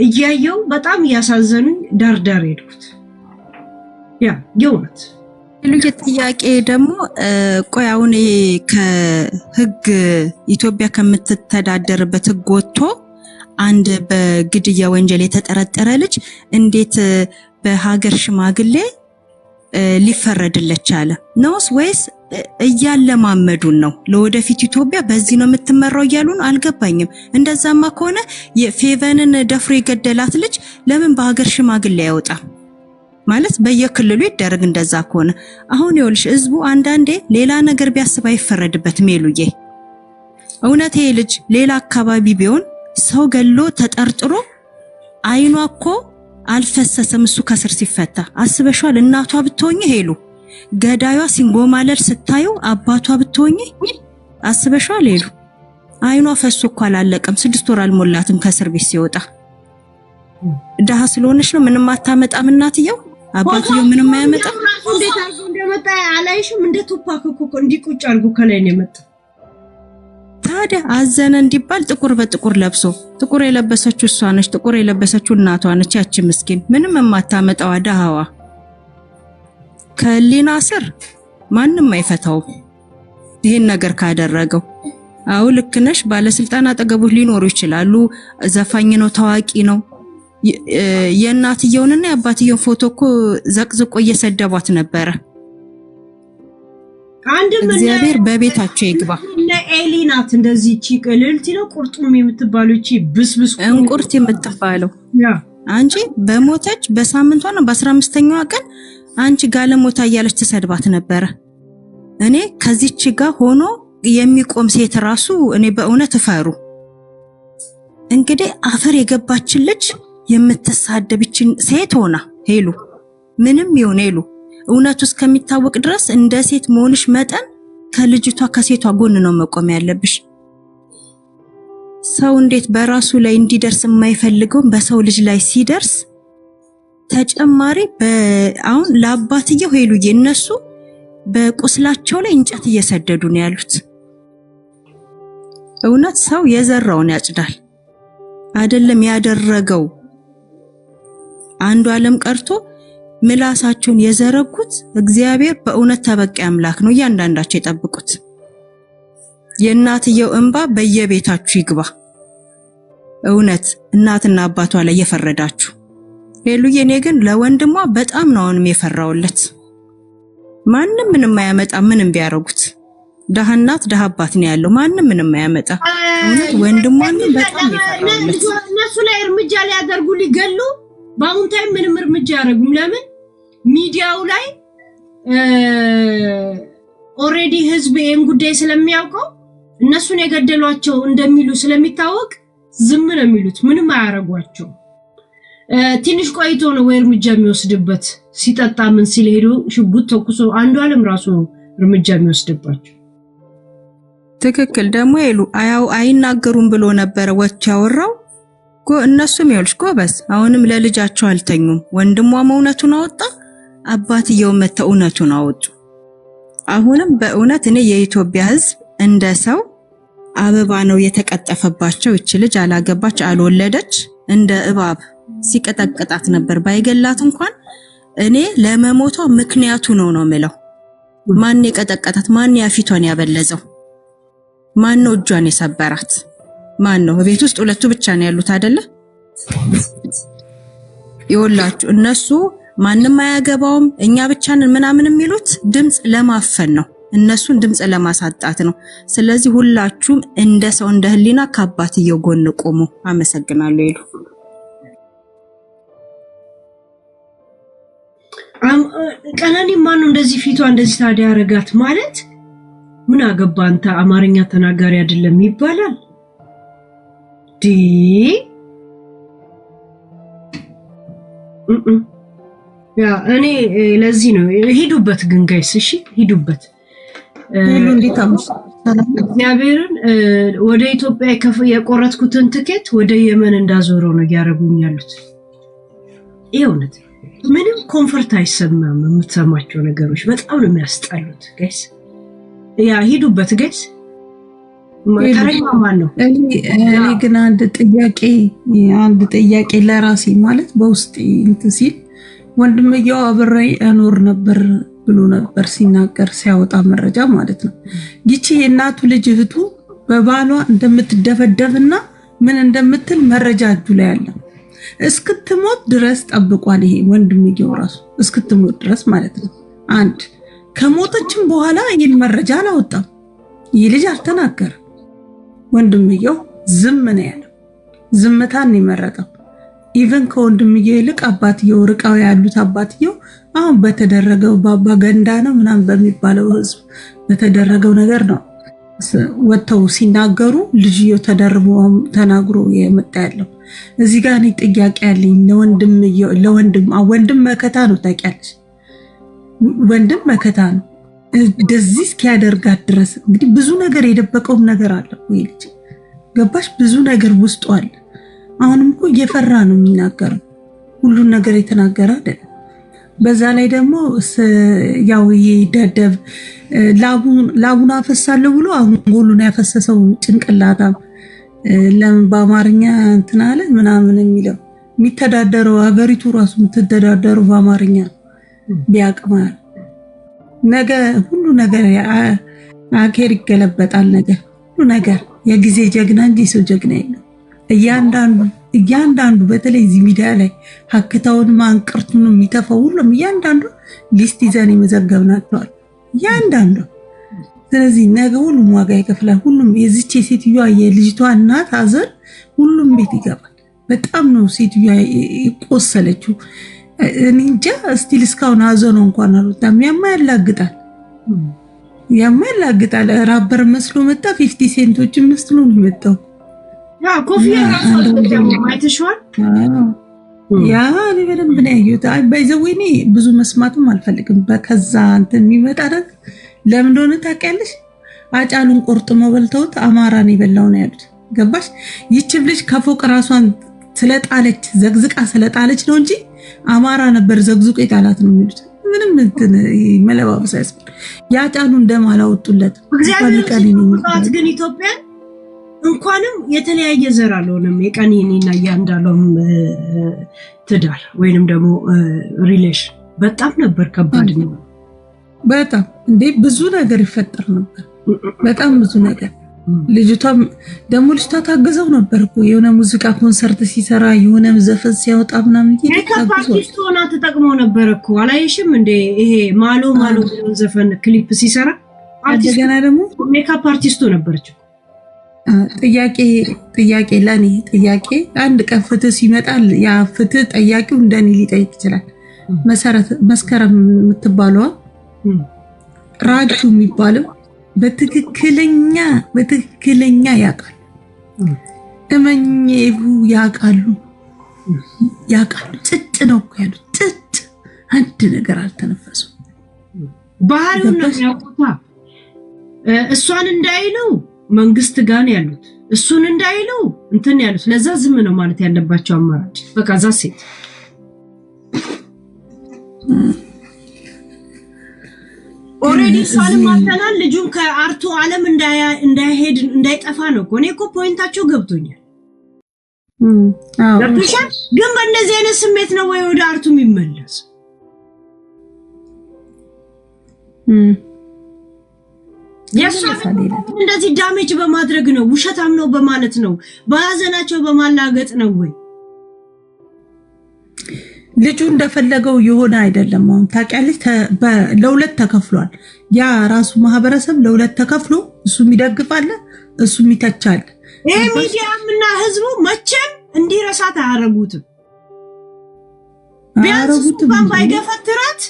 እያየው በጣም እያሳዘኑኝ ዳርዳር ሄድኩት። የእውነት ልጅ ጥያቄ ደግሞ ቆይ አሁን ከህግ ኢትዮጵያ ከምትተዳደርበት ህግ ወጥቶ አንድ በግድያ ወንጀል የተጠረጠረ ልጅ እንዴት በሀገር ሽማግሌ ሊፈረድለት ቻለ ነውስ? ወይስ እያለማመዱን ነው? ለወደፊት ኢትዮጵያ በዚህ ነው የምትመራው እያሉን አልገባኝም። እንደዛማ ከሆነ የፌቨንን ደፍሮ የገደላት ልጅ ለምን በሀገር ሽማግሌ አይወጣም? ማለት በየክልሉ ይደረግ እንደዛ ከሆነ። አሁን ይኸውልሽ ህዝቡ አንዳንዴ ሌላ ነገር ቢያስብ አይፈረድበትም። ሜሉዬ እውነት ይሄ ልጅ ሌላ አካባቢ ቢሆን ሰው ገሎ ተጠርጥሮ አይኗ እኮ አልፈሰሰም። እሱ ከስር ሲፈታ አስበሻል? እናቷ ብትሆኚ ሄሉ ገዳዩዋ ሲንጎማለል ስታዩ አባቷ ብትሆኚ አስበሻል? ሄሉ አይኗ ፈሶ እኮ አላለቀም። 6 ወር አልሞላትም ከስር ቤት ሲወጣ። ደሃ ስለሆነች ነው ምንም አታመጣም እናትየው። አባትየው ምንም አያመጣም። እንዴት አርጎ እንደመጣ አላይሽም? እንደ ቱፓክ እኮ እንዲቁጭ አርጎ ከላይ ነው የመጣው። ታዲያ አዘነ እንዲባል ጥቁር በጥቁር ለብሶ፣ ጥቁር የለበሰችው እሷ ነች፣ ጥቁር የለበሰችው እናቷ ነች። ያቺ ምስኪን ምንም የማታመጣው ደሃዋ ከሊና ስር ማንም አይፈታው ይሄን ነገር ካደረገው። አው ልክ ነሽ። ባለስልጣን አጠገቡ ሊኖሩ ይችላሉ። ዘፋኝ ነው፣ ታዋቂ ነው። የእናትየውንና የአባትየውን ፎቶ እኮ ዘቅዝቆ እየሰደቧት ነበረ። እግዚአብሔር በቤታቸው ይግባ። ኤሊ ናት እንደዚህ እቺ ቅልልቲ ነው ቁርጡም የምትባለው እቺ ብስብስ እንቁርት የምትባለው አንቺ በሞተች በሳምንቷ ነው በ15ኛዋ ቀን አንቺ ጋለሞታ እያለች ተሰድባት ነበረ። እኔ ከዚህች ጋር ሆኖ የሚቆም ሴት ራሱ እኔ በእውነት ፈሩ። እንግዲህ አፈር የገባችን ልጅ የምትሳደብችን ሴት ሆና ሄሉ ምንም ይሁን ሄሉ እውነቱ እስከሚታወቅ ድረስ እንደ ሴት መሆንሽ መጠን ከልጅቷ ከሴቷ ጎን ነው መቆም ያለብሽ። ሰው እንዴት በራሱ ላይ እንዲደርስ የማይፈልገው በሰው ልጅ ላይ ሲደርስ ተጨማሪ አሁን ለአባትየው ሄሉዬ እነሱ በቁስላቸው ላይ እንጨት እየሰደዱ ነው ያሉት። እውነት ሰው የዘራውን ያጭዳል አይደለም ያደረገው። አንዱ ዓለም ቀርቶ ምላሳቸውን የዘረጉት እግዚአብሔር በእውነት ተበቃይ አምላክ ነው። እያንዳንዳቸው ይጠብቁት። የእናትየው እንባ በየቤታችሁ ይግባ። እውነት እናትና አባቷ ላይ የፈረዳችሁ ሄሉዬ፣ እኔ ግን ለወንድሟ በጣም ነው አሁንም የፈራውለት። ማንም ምንም አያመጣ ምንም ቢያረጉት ደሃ እናት ደሃ አባት ነው ያለው። ማንም ምንም አያመጣ። እውነት ወንድሟን በጣም የፈራውለት። እነሱ ላይ እርምጃ ላይ ያደርጉ ሊገሉ በአሁን ታይም ምንም እርምጃ ያደርጉም። ለምን ሚዲያው ላይ ኦሬዲ ህዝብ ይሄን ጉዳይ ስለሚያውቀው እነሱን የገደሏቸው እንደሚሉ ስለሚታወቅ ዝም ነው የሚሉት። ምንም አያረጓቸው። ትንሽ ቆይቶ ነው ወይ እርምጃ የሚወስድበት። ሲጠጣ ምን ሲል ሄዶ ሽጉጥ ተኩሶ አንዱ ዓለም ራሱ እርምጃ የሚወስድባቸው። ትክክል። ደግሞ ሄሉ አይናገሩም ብሎ ነበር ወጭ ያወራው። እነሱም ይኸውልሽ ጎበዝ አሁንም ለልጃቸው አልተኙም። ወንድሟም እውነቱን አወጣ፣ አባትየው መተው እውነቱን አወጡ። አሁንም በእውነት እኔ የኢትዮጵያ ህዝብ እንደ ሰው አበባ ነው የተቀጠፈባቸው። እቺ ልጅ አላገባች አልወለደች፣ እንደ እባብ ሲቀጠቅጣት ነበር። ባይገላት እንኳን እኔ ለመሞቷ ምክንያቱ ነው ምለው። ማን የቀጠቀጣት? ማን ያፊቷን ያበለዘው? ማን ነው እጇን የሰበራት? ማን ነው? ቤት ውስጥ ሁለቱ ብቻ ነው ያሉት አይደለ? ይወላችሁ እነሱ ማንንም አያገባውም እኛ ብቻ ነን ምናምን የሚሉት ድምጽ ለማፈን ነው፣ እነሱን ድምጽ ለማሳጣት ነው። ስለዚህ ሁላችሁም እንደ ሰው እንደ ህሊና ከአባትየው ጎን ቆሙ። አመሰግናለሁ። ይሉ ቀነኒ ማን ነው እንደዚህ ፊቷ እንደዚህ ታዲያ ያረጋት ማለት ምን አገባ አንተ አማርኛ ተናጋሪ አይደለም ይባላል ዲ ያ እኔ ለዚህ ነው ሄዱበት። ግን ጋይስ እሺ ሄዱበት። እግዚአብሔርን ወደ ኢትዮጵያ የቆረጥኩትን ትኬት ወደ የመን እንዳዞረው ነው ያረጉኝ ያሉት። ይኸውነት ምንም ኮምፎርት አይሰማም። የምትሰማቸው ነገሮች በጣም ነው የሚያስጠሉት ጋይስ። ያ ሄዱበት ጋይስ። ማተረኛ ማን ነው? እኔ ግን አንድ ጥያቄ ለራሴ ማለት በውስጥ እንትን ሲል ወንድምየው አብሬ እኖር ነበር ብሎ ነበር ሲናገር ሲያወጣ መረጃ ማለት ነው። ይቺ የእናቱ ልጅ እህቱ በባሏ እንደምትደፈደፍና ምን እንደምትል መረጃ እጁ ላይ አለ። እስክትሞት ድረስ ጠብቋል። ይሄ ወንድምየው ራሱ እስክትሞት ድረስ ማለት ነው። አንድ ከሞተችም በኋላ ይሄን መረጃ አላወጣም። ይህ ልጅ አልተናገረም። ወንድምየው ዝም ነው ያለው። ዝምታን ይመረጠው። ኢቨን ከወንድምየው ይልቅ አባትየው ርቀው ያሉት አባትየው አሁን በተደረገው ባባ ገንዳ ነው ምናምን በሚባለው ህዝብ በተደረገው ነገር ነው ወጥተው ሲናገሩ ልጅየው ተደርቦ ተናግሮ የመጣ ያለው። እዚህ ጋር እኔ ጥያቄ ያለኝ ወንድም መከታ ነው። ታውቂያለሽ፣ ወንድም መከታ ነው። እንደዚህ እስኪያደርጋት ድረስ እንግዲህ ብዙ ነገር የደበቀውም ነገር አለ ወይ ልጅ ገባሽ? ብዙ ነገር ውስጡ አለ። አሁንም እኮ እየፈራ ነው የሚናገረው። ሁሉን ነገር የተናገረ አይደለም። በዛ ላይ ደግሞ ያው ይደደብ ላቡን አፈሳለሁ ብሎ አንጎሉን ያፈሰሰው ጭንቅላታም ለምን በአማርኛ እንትን አለ ምናምን የሚለው የሚተዳደረው ሀገሪቱ ራሱ የምትተዳደረው በአማርኛ ቢያቅማ ነገ ሁሉ ነገር አኬር ይገለበጣል። ነገር ሁሉ ነገር የጊዜ ጀግና እንጂ ሰው ጀግና የለም። እያንዳንዱ በተለይ እዚህ ሚዲያ ላይ ሀክታውን ማንቀርቱን የሚተፋው ሁሉም እያንዳንዱ ሊስት ይዘን የመዘገብናቸዋል እያንዳንዱ። ስለዚህ ነገ ሁሉም ዋጋ ይከፍላል። ሁሉም የዚች የሴትዮዋ የልጅቷ እናት ሀዘን ሁሉም ቤት ይገባል። በጣም ነው ሴትዮዋ የቆሰለችው። እኔ እንጃ እስቲል እስካሁን ሀዘኑ እንኳን አልወጣም። ያማላግጣል። ራበር መስሎ መጣ። 50 ሴንቶችን መስሎ ነው የመጣው። ያ ኮፊያ ራሱ አይተሽዋል? ያ እኔ በደንብ ነው ያየሁት። ባይዘወይኔ ብዙ መስማትም አልፈልግም። በከዛ እንትን የሚመጣ ነገር ለምን እንደሆነ ታውቂያለሽ? አጫሉን ቆርጥሞ በልተውት አማራን የበላው ነው ያሉት። ገባሽ? ይችም ልጅ ከፎቅ ራሷን ስለጣለች ዘግዝቃ ስለጣለች ነው እንጂ አማራ ነበር ዘግዝቆ የጣላት ነው የሚሉት። ምንም እንትን መለባበስ ያስብል። ያጫሉን ደም አላወጡለት። እግዚአብሔር ግን ኢትዮጵያን እንኳንም የተለያየ ዘር አልሆነም። የቀኒኔና ያንዳሎም ትዳር ወይንም ደግሞ ሪሌሽን በጣም ነበር ከባድ ነው። በጣም እንዴ ብዙ ነገር ይፈጠር ነበር። በጣም ብዙ ነገር። ልጅቷም ደግሞ ልጅቷ ታገዘው ነበር እኮ የሆነ ሙዚቃ ኮንሰርት ሲሰራ የሆነ ዘፈን ሲያወጣ ምናምን ሜካፕ ሆና ተጠቅመው ነበር እኮ አላየሽም እንዴ? ይሄ ማሎ ዘፈን ክሊፕ ሲሰራ እንደገና ደግሞ ሜካፕ አርቲስቱ ነበረች። ጥያቄ ለኔ ጥያቄ አንድ ቀን ፍትህ ሲመጣል ያ ፍትህ ጠያቂው እንደኔ ሊጠይቅ ይችላል። መስከረም የምትባለዋ ራጁ የሚባለው በትክክለኛ ያውቃሉ። እመኝሁ ያውቃሉ። ጭጭ ነው እኮ ያሉት። ጭጭ አንድ ነገር አልተነፈሱም። ባህሪውን ነው ያውቁታ። እሷን እንዳይለው መንግስት ጋር ያሉት እሱን እንዳይለው እንትን ያሉት። ለዛ ዝም ነው ማለት ያለባቸው አማራጭ በቃ ዛ ሴት ኦሬዲ ሳል ማተናል ልጁን ከአርቱ ዓለም እንዳይሄድ እንዳይጠፋ ነው እኮ። እኔ እኮ ፖይንታቸው ገብቶኛል። ገብቶሻል? ግን በእንደዚህ አይነት ስሜት ነው ወይ ወደ አርቱ የሚመለስ? እንደዚህ ዳሜጅ በማድረግ ነው፣ ውሸታም ነው በማለት ነው፣ በሀዘናቸው በማላገጥ ነው ወይ? ልጁ እንደፈለገው የሆነ አይደለም። አሁን ታውቂያለሽ፣ ለሁለት ተከፍሏል። ያ ራሱ ማህበረሰብ ለሁለት ተከፍሎ እሱ የሚደግፋል፣ እሱ የሚተቻል። ይሄ ሚዲያምና ህዝቡ መቼም እንዲረሳት አያረጉትም። ቢያንስ እንኳን ባይገፈትራት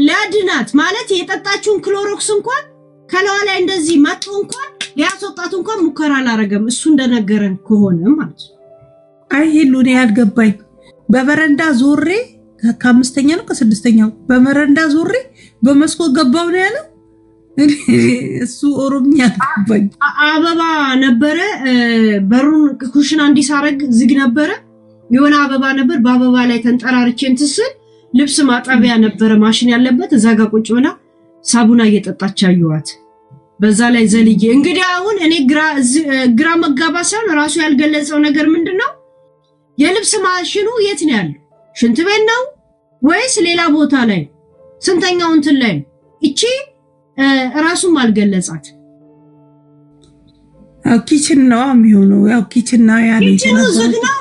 ላድናት ማለት የጠጣችውን ክሎሮክስ እንኳን ከለዋ ላይ እንደዚህ መጥቶ እንኳን ሊያስወጣት እንኳን ሙከራ አላረገም። እሱ እንደነገረን ከሆነ ማለት ነው። አይ ሄሉኔ ያልገባኝ በበረንዳ ዞሬ ከአምስተኛ ነው ከስድስተኛው በበረንዳ ዞሬ በመስኮት ገባው ነው ያለው። እሱ ኦሮምኛ ገባኝ። አበባ ነበረ በሩን ኩሽና እንዲሳረግ ዝግ ነበረ። የሆነ አበባ ነበር። በአበባ ላይ ተንጠራርቼ እንትስል ልብስ ማጠቢያ ነበረ ማሽን ያለበት። እዛ ጋር ቁጭ ብላ ሳቡና እየጠጣች አየዋት። በዛ ላይ ዘልዬ እንግዲህ አሁን እኔ ግራ መጋባት ሳይሆን ራሱ ያልገለጸው ነገር ምንድነው? የልብስ ማሽኑ የት ነው ያለው? ሽንት ቤት ነው ወይስ ሌላ ቦታ ላይ? ስንተኛው እንትን ላይ ነው? እቺ ራሱም አልገለጻት። ኪችን ነው የሚሆነው። ያው ኪችን ነው ያለው። ኪችኑ ዝግ ነው።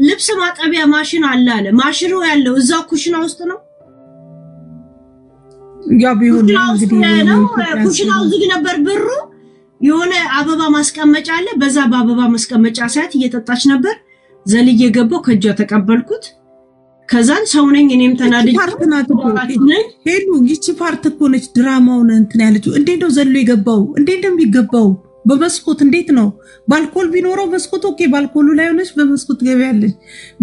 ልብስ ማጠቢያ ማሽን አለ። ማሽኑ ያለው እዛ ኩሽና ውስጥ ነው። ያ ቢሆን እንግዲህ ኩሽናው ዝግ ነበር። ብሩ የሆነ አበባ ማስቀመጫ አለ። በዛ በአበባ ማስቀመጫ ሰዓት እየጠጣች ነበር። ዘልዬ ገባው ከእጇ ተቀበልኩት። ከዛን ሰው ነኝ እኔም ተናድጄ ሄሉ ይቺ ፓርት እኮ ነች ድራማውን እንትን ያለችው። እንዴት ነው ዘሎ የገባው? እንዴት ነው የሚገባው? በመስኮት እንዴት ነው? ባልኮል ቢኖረው መስኮት ኦኬ፣ ባልኮሉ ላይ ሆነች በመስኮት ገበያለች።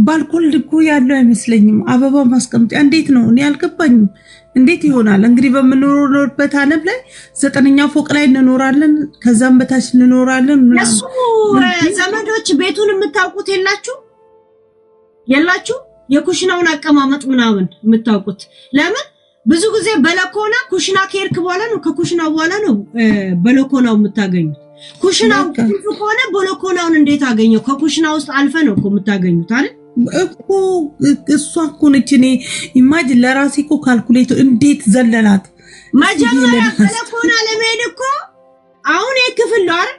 ባልኮል እኮ ያለው አይመስለኝም። አበባ ማስቀመጫ እንዴት ነው? እኔ አልገባኝም። እንዴት ይሆናል? እንግዲህ በምንኖርበት ዓለም ላይ 9ኛ ፎቅ ላይ እንኖራለን፣ ከዛም በታች እንኖራለን። እሱ ዘመዶች ቤቱን የምታውቁት የላችሁ የኩሽናውን አቀማመጥ ምናምን የምታውቁት ለምን? ብዙ ጊዜ በለኮና ኩሽና ከሄድክ በኋላ ነው ከኩሽናው በኋላ ነው በለኮናው የምታገኙት። ኩሽናው ብዙ ከሆነ በለኮናውን እንዴት አገኘው? ከኩሽና ውስጥ አልፈ ነው እኮ የምታገኙት አይደል? እኮ እሷ እኮ ነች። እኔ ኢማጂን ለራሴ እኮ ካልኩሌት እንዴት ዘለላት። መጀመሪያ በለኮና ለመሄድ እኮ አሁን የክፍል ነው አይደል?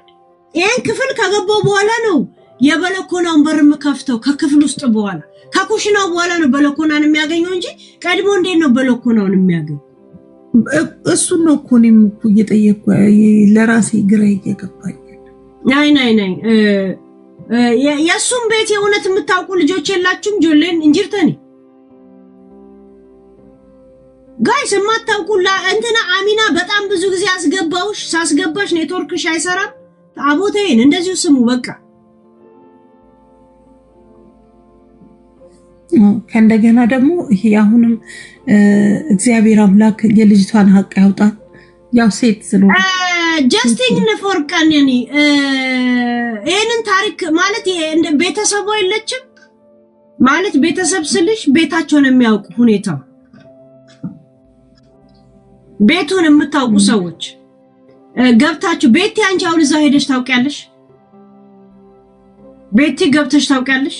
ይሄን ክፍል ከገባው በኋላ ነው የበለኮናውን በር የምከፍተው። ከክፍል ውስጥ በኋላ ከኩሽናው በኋላ ነው በለኮናን የሚያገኘው እንጂ ቀድሞ እንዴት ነው በለኮናውን የሚያገኘው? እሱን ነው እኮ እኔም እኮ እየጠየቅኩ ለራሴ ግራ እየገባኝ። ናይ የእሱም ቤት የእውነት የምታውቁ ልጆች የላችሁም? ጆሌን እንጅርተኒ ጋይስ የማታውቁ እንትና አሚና በጣም ብዙ ጊዜ ሳስገባሽ ኔትወርክሽ አይሰራም። አቦቴን እንደዚሁ ስሙ በቃ። ከእንደገና ደግሞ ይሄ አሁንም እግዚአብሔር አምላክ የልጅቷን ሀቅ ያውጣ። ያው ሴት ስለሆነ ጀስቲንግ ነፎርቀንኒ ይሄንን ታሪክ ማለት እንደ ቤተሰቡ የለችም ማለት ቤተሰብ ስልሽ ቤታቸውን የሚያውቁ ሁኔታው ቤቱን የምታውቁ ሰዎች ገብታችሁ ቤቲ አንቺ አሁን እዛ ሄደሽ ታውቂያለሽ? ቤቲ ገብተሽ ታውቂያለሽ?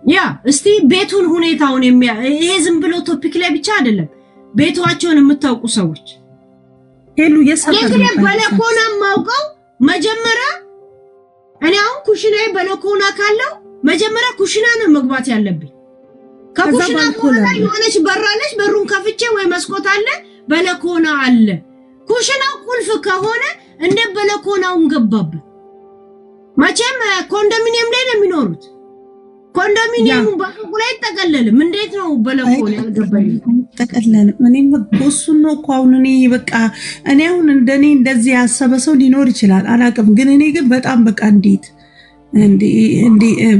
ያ እስቲ ቤቱን ሁኔታውን ይሄ ዝም ብሎ ቶፒክ ላይ ብቻ አይደለም። ቤቷቸውን የምታውቁ ሰዎች ሄሉ የሰፈር በለኮና ማውቀው መጀመሪያ እኔ አሁን ኩሽናዬ በለኮና ካለው መጀመሪያ ኩሽና ነው መግባት ያለብኝ። ከኩሽና በኋላ የሆነች በራለች፣ በሩን ከፍቼ ወይ መስኮት አለ በለኮና አለ። ኩሽናው ቁልፍ ከሆነ እንደ በለኮናውን ገባበት። መቼም ኮንዶሚኒየም ላይ ነው የሚኖሩት። ኮንዶሚኒየሙ በቁ ላይ ተቀለልም። እንዴት ነው በለኮና ያልገባኝ? ተቀለልም። እኔም እሱን ነው እኮ አሁን እኔ በቃ እኔ አሁን እንደኔ እንደዚህ ያሰበ ሰው ሊኖር ይችላል አላውቅም። ግን እኔ ግን በጣም በቃ እንዴ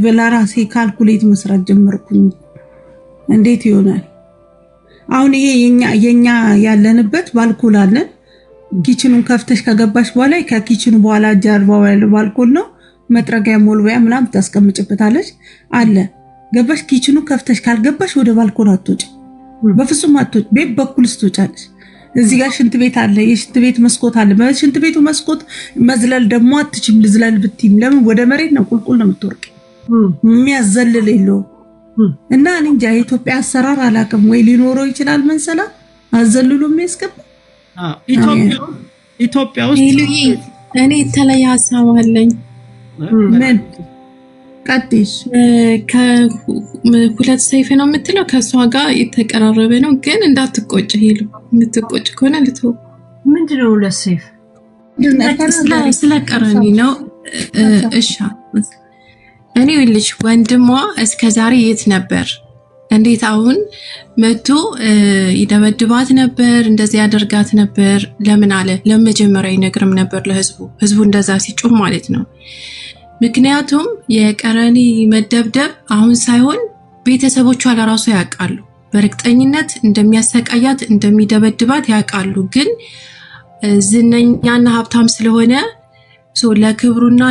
በላራሴ ካልኩሌት መስራት ጀመርኩኝ። እንዴት ይሆናል? አሁን ይሄ የኛ ያለንበት ባልኮን አለን። ኪችኑን ከፍተሽ ከገባሽ በኋላ ከኪችኑ በኋላ ጀርባው ያለው ባልኮን ነው። መጥረጊያ ሞልቢያ ምናምን ታስቀምጭበታለሽ አለ። ገባሽ? ኪችኑ ከፍተሽ ካልገባሽ ወደ ባልኮን አትወጪ፣ በፍጹም አትወጪ። ቤት በኩል ስትወጫለሽ። እዚህ ጋር ሽንት ቤት አለ፣ የሽንት ቤት መስኮት አለ። በሽንት ቤቱ መስኮት መዝለል ደግሞ አትችም። ልዝለል ብትይም ለምን ወደ መሬት ነው ቁልቁል ነው የምትወርቂ። የሚያዘልል የለውም። እና እኔ እንጃ የኢትዮጵያ አሰራር አላውቅም፣ ወይ ሊኖረው ይችላል መሰላ አዘልሉ የሚያስገባ ኢትዮጵያ ውስጥ እኔ የተለየ ሀሳብ አለኝ። ምን ቀጥሽ? ከሁለት ሰይፍ ነው የምትለው ከሷ ጋር የተቀራረበ ነው። ግን እንዳትቆጭ ሄሉ፣ የምትቆጭ ከሆነ ልትው ምንድነው ሁለት ሰይፍ? ስለቀረኒ ነው። እሺ እኔ ልጅ ወንድሟ እስከዛሬ የት ነበር? እንዴት አሁን መቶ ይደበድባት ነበር፣ እንደዚህ ያደርጋት ነበር? ለምን አለ? ለመጀመሪያ ይነግርም ነበር ለህዝቡ። ህዝቡ እንደዛ ሲጮህ ማለት ነው። ምክንያቱም የቀረኒ መደብደብ አሁን ሳይሆን ቤተሰቦቿ ለራሱ ያውቃሉ። በእርግጠኝነት እንደሚያሰቃያት እንደሚደበድባት ያውቃሉ። ግን ዝነኛና ሀብታም ስለሆነ ለክብሩና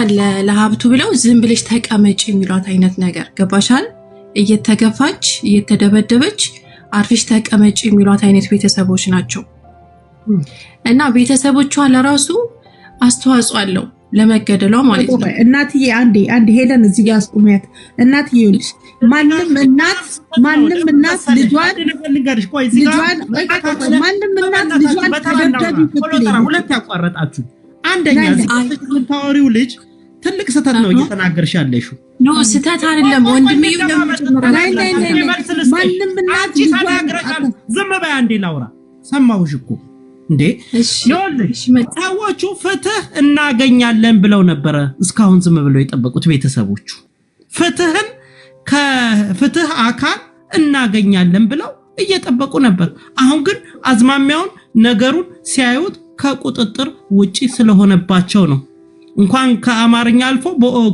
ለሀብቱ ብለው ዝም ብለሽ ተቀመጭ የሚሏት አይነት ነገር ገባሻል? እየተገፋች እየተደበደበች አርፍሽ ተቀመጭ የሚሏት አይነት ቤተሰቦች ናቸው። እና ቤተሰቦቿ ለራሱ አስተዋጽኦ አለው ለመገደሏ ማለት ነው። እናትዬ አንዴ ሄለን እዚህ ጋር አስቁሚያት። እናትዬ ይኸውልሽ ማንም እናት ልጇን ተደብደብ ይፈትል። ሁለት ያቋረጣችሁ አንደኛ ታወሪው ልጅ ትልቅ ስህተት ነው እየተናገርሽ ያለሽው። ኖ ስህተት አይደለም ወንድሜ። ማንም እናት ዝም በይ አንዴ ላውራ። ሰማሁሽ እኮ እንዴ። ይኸውልሽ ሰዎቹ ፍትህ እናገኛለን ብለው ነበረ እስካሁን ዝም ብለው የጠበቁት ቤተሰቦቹ። ፍትህን ከፍትህ አካል እናገኛለን ብለው እየጠበቁ ነበር። አሁን ግን አዝማሚያውን ነገሩን ሲያዩት ከቁጥጥር ውጪ ስለሆነባቸው ነው። እንኳን ከአማርኛ አልፎ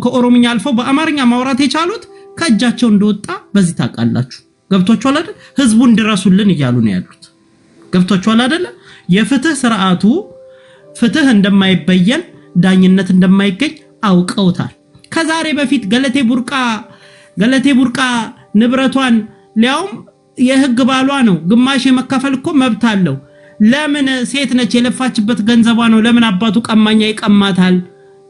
ከኦሮምኛ አልፎ በአማርኛ ማውራት የቻሉት ከእጃቸው እንደወጣ በዚህ ታውቃላችሁ። ገብቷችኋል አይደል? ህዝቡን ድረሱልን እያሉ ነው ያሉት። ገብቷችኋል አይደል? የፍትህ ስርዓቱ ፍትህ እንደማይበየን ዳኝነት እንደማይገኝ አውቀውታል። ከዛሬ በፊት ገለቴ ቡርቃ ንብረቷን ሊያውም የህግ ባሏ ነው ግማሽ የመካፈል እኮ መብት አለው። ለምን ሴት ነች የለፋችበት ገንዘቧ ነው ለምን አባቱ ቀማኛ ይቀማታል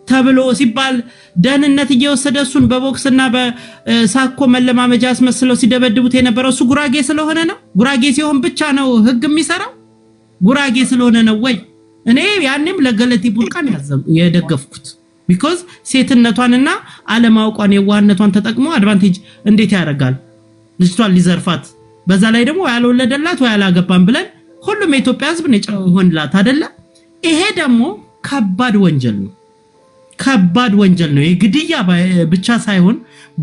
ተብሎ ሲባል ደህንነት እየወሰደ እሱን በቦክስና በሳኮ መለማመጃ አስመስለው ሲደበድቡት የነበረው እሱ ጉራጌ ስለሆነ ነው። ጉራጌ ሲሆን ብቻ ነው ህግ የሚሰራው? ጉራጌ ስለሆነ ነው ወይ? እኔ ያንንም ለገለቴ ቡርቃን የደገፍኩት because ሴትነቷንና አለማውቋን የዋህነቷን ተጠቅሞ አድቫንቴጅ እንዴት ያደርጋል ልጅቷን ሊዘርፋት በዛ ላይ ደግሞ ያልወለደላት ወይ ያላገባን ብለን ሁሉም የኢትዮጵያ ህዝብ ነው ሆንላት አይደለ ይሄ ደግሞ ከባድ ወንጀል ነው የግድያ ብቻ ሳይሆን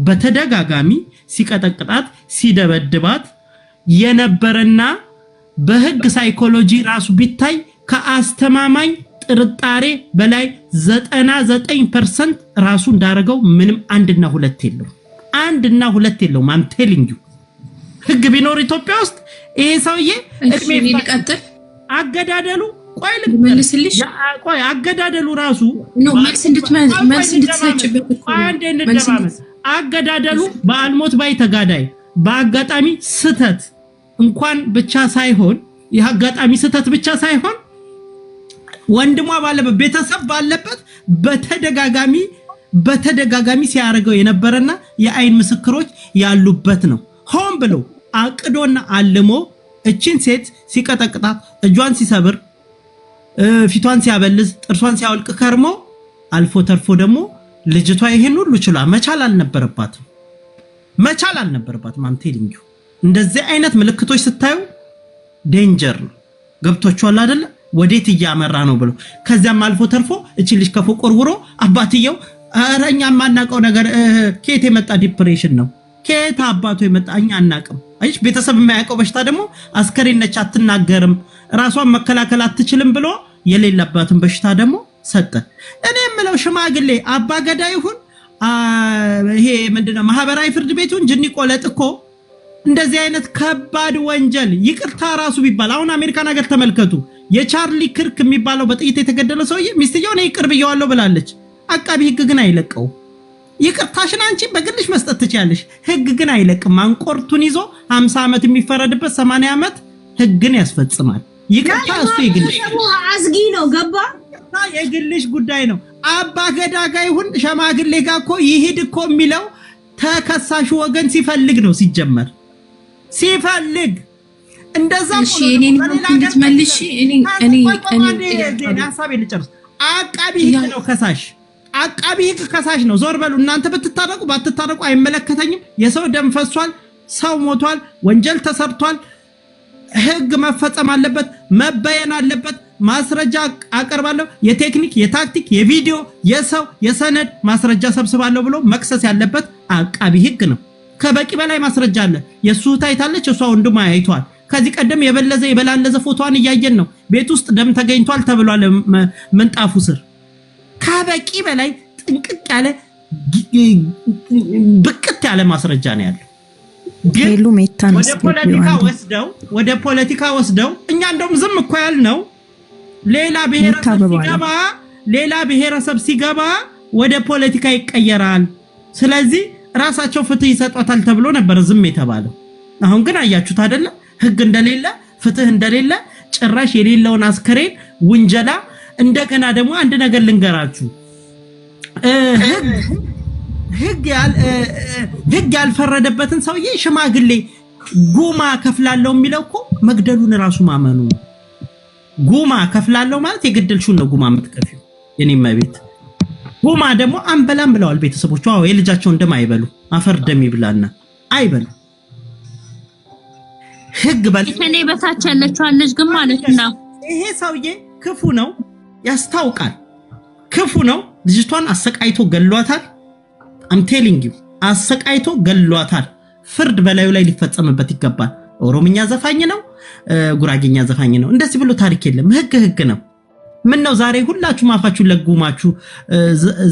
በተደጋጋሚ ሲቀጠቅጣት ሲደበድባት የነበረና በህግ ሳይኮሎጂ ራሱ ቢታይ ከአስተማማኝ ጥርጣሬ በላይ 99% ራሱ እንዳረገው ምንም አንድና ሁለት የለው I'm telling you ህግ ቢኖር ኢትዮጵያ ውስጥ ይሄ ሰውዬ እድሜ ሊቀጥል አገዳደሉ ቆይ አገዳደሉ ራሱ መልስ እንድትሰጭበት አገዳደሉ በአልሞት ባይ ተጋዳይ በአጋጣሚ ስተት እንኳን ብቻ ሳይሆን የአጋጣሚ ስተት ብቻ ሳይሆን ወንድሟ ባለበት ቤተሰብ ባለበት በተደጋጋሚ ሲያረጋው የነበረና የአይን ምስክሮች ያሉበት ነው ሆን ብሎ አቅዶና አልሞ እቺን ሴት ሲቀጠቅጣት እጇን ሲሰብር ፊቷን ሲያበልዝ ጥርሷን ሲያወልቅ ከርሞ አልፎ ተርፎ ደግሞ ልጅቷ ይሄን ሁሉ ችላ መቻል አልነበረባትም I'm telling you እንደዚህ አይነት ምልክቶች ስታዩ ዴንጀር ነው ገብቶቻል አይደል ወዴት እያመራ ነው ብሎ ከዛም አልፎ ተርፎ እቺ ልጅ ከፎቆርውሮ አባትየው አረኛ ማናቀው ነገር ከየት የመጣ ዲፕሬሽን ነው ከየት አባቱ የመጣኛ አናቀም አይሽ ቤተሰብ የማያቀው በሽታ ደግሞ አስከሬነች አትናገርም ራሷን መከላከል አትችልም ብሎ የሌለባትን በሽታ ደግሞ ሰጠ እኔ የምለው ሽማግሌ አባገዳ ይሁን ይሄ ምንድነው ማህበራዊ ፍርድ ቤቱን ጅኒ ቆለጥኮ እንደዚህ አይነት ከባድ ወንጀል ይቅርታ ራሱ ቢባል አሁን አሜሪካን ሀገር ተመልከቱ የቻርሊ ክርክ የሚባለው በጥይት የተገደለ ሰውዬ ሚስትየው ነው ይቅር ብየዋለሁ ብላለች አቃቢ ህግ ግን አይለቀው ይቅርታሽን አንቺ በግልሽ መስጠት ትችያለሽ ህግ ግን አይለቅም አንቆርቱን ይዞ 50 ዓመት የሚፈረድበት 80 ዓመት ህግን ያስፈጽማል ይቅርታ እሱ የግልሽ አዝጊ ነው ገባ የግልሽ ጉዳይ ነው አባ ገዳጋ ይሁን ሸማግሌ ጋር እኮ ይሄድ እኮ የሚለው ተከሳሹ ወገን ሲፈልግ ነው ሲጀመር ሲፈልግ እንደዛ እንድትመልሺ እኔ ሐሳቤ ልጨርስ አቃቢ ህግ ነው ከሳሽ አቃቢ ህግ ከሳሽ ነው ዞር በሉ እናንተ ብትታረቁ ባትታረቁ አይመለከተኝም የሰው ደም ፈሷል ሰው ሞቷል ወንጀል ተሰርቷል ህግ መፈጸም አለበት መበየን አለበት ማስረጃ አቀርባለሁ የቴክኒክ የታክቲክ የቪዲዮ የሰው የሰነድ ማስረጃ ሰብስባለሁ ብሎ መክሰስ ያለበት አቃቢ ህግ ነው ከበቂ በላይ ማስረጃ አለ የሱ ታይታለች እሷ ወንድማ አይቷል ከዚህ ቀደም የበላለዘ ፎቶዋን እያየን ነው ቤት ውስጥ ደም ተገኝቷል ተብሏል መንጣፉ ስር ከበቂ በላይ ጥንቅቅ ያለ ብቅት ያለ ማስረጃ ነው ያለው ሄሉ ሜታን ወደ ፖለቲካ ወስደው እኛ እንደውም ዝም እኮ ያልነው ሌላ ብሔረሰብ ሲገባ ወደ ፖለቲካ ይቀየራል ስለዚህ ራሳቸው ፍትህ ይሰጣታል ተብሎ ነበር ዝም የተባለው አሁን ግን አያችሁት አይደለ ህግ እንደሌለ ፍትህ እንደሌለ ጭራሽ የሌለውን አስከሬን ውንጀላ እንደገና ደግሞ አንድ ነገር ልንገራችሁ ህግ ያልፈረደበትን ሰውዬ ሽማግሌ ጉማ ከፍላለው የሚለው እኮ መግደሉን ራሱ ማመኑ ጉማ ከፍላለው ማለት የገደልሽው ነው ጉማ የምትከፊው የኔም ቤት ጉማ ደግሞ አንበላም ብለዋል ቤተሰቦቿ የልጃቸው እንደማይበሉ አፈር ደም ይብላና አይበሉ ህግ በልከኔ በታች ያለችው ልጅ ግን ማለት ነው ይሄ ሰውዬ ክፉ ነው ያስታውቃል ክፉ ነው ልጅቷን አሰቃይቶ ገሏታል I'm telling you አሰቃይቶ ገሏታል ፍርድ በላዩ ላይ ሊፈጸምበት ይገባል ኦሮምኛ ዘፋኝ ነው ጉራጌኛ ዘፋኝ ነው እንደዚህ ብሎ ታሪክ የለም ህግ ነው ምን ነው ዛሬ ሁላችሁ ማፋችሁ ለጉማችሁ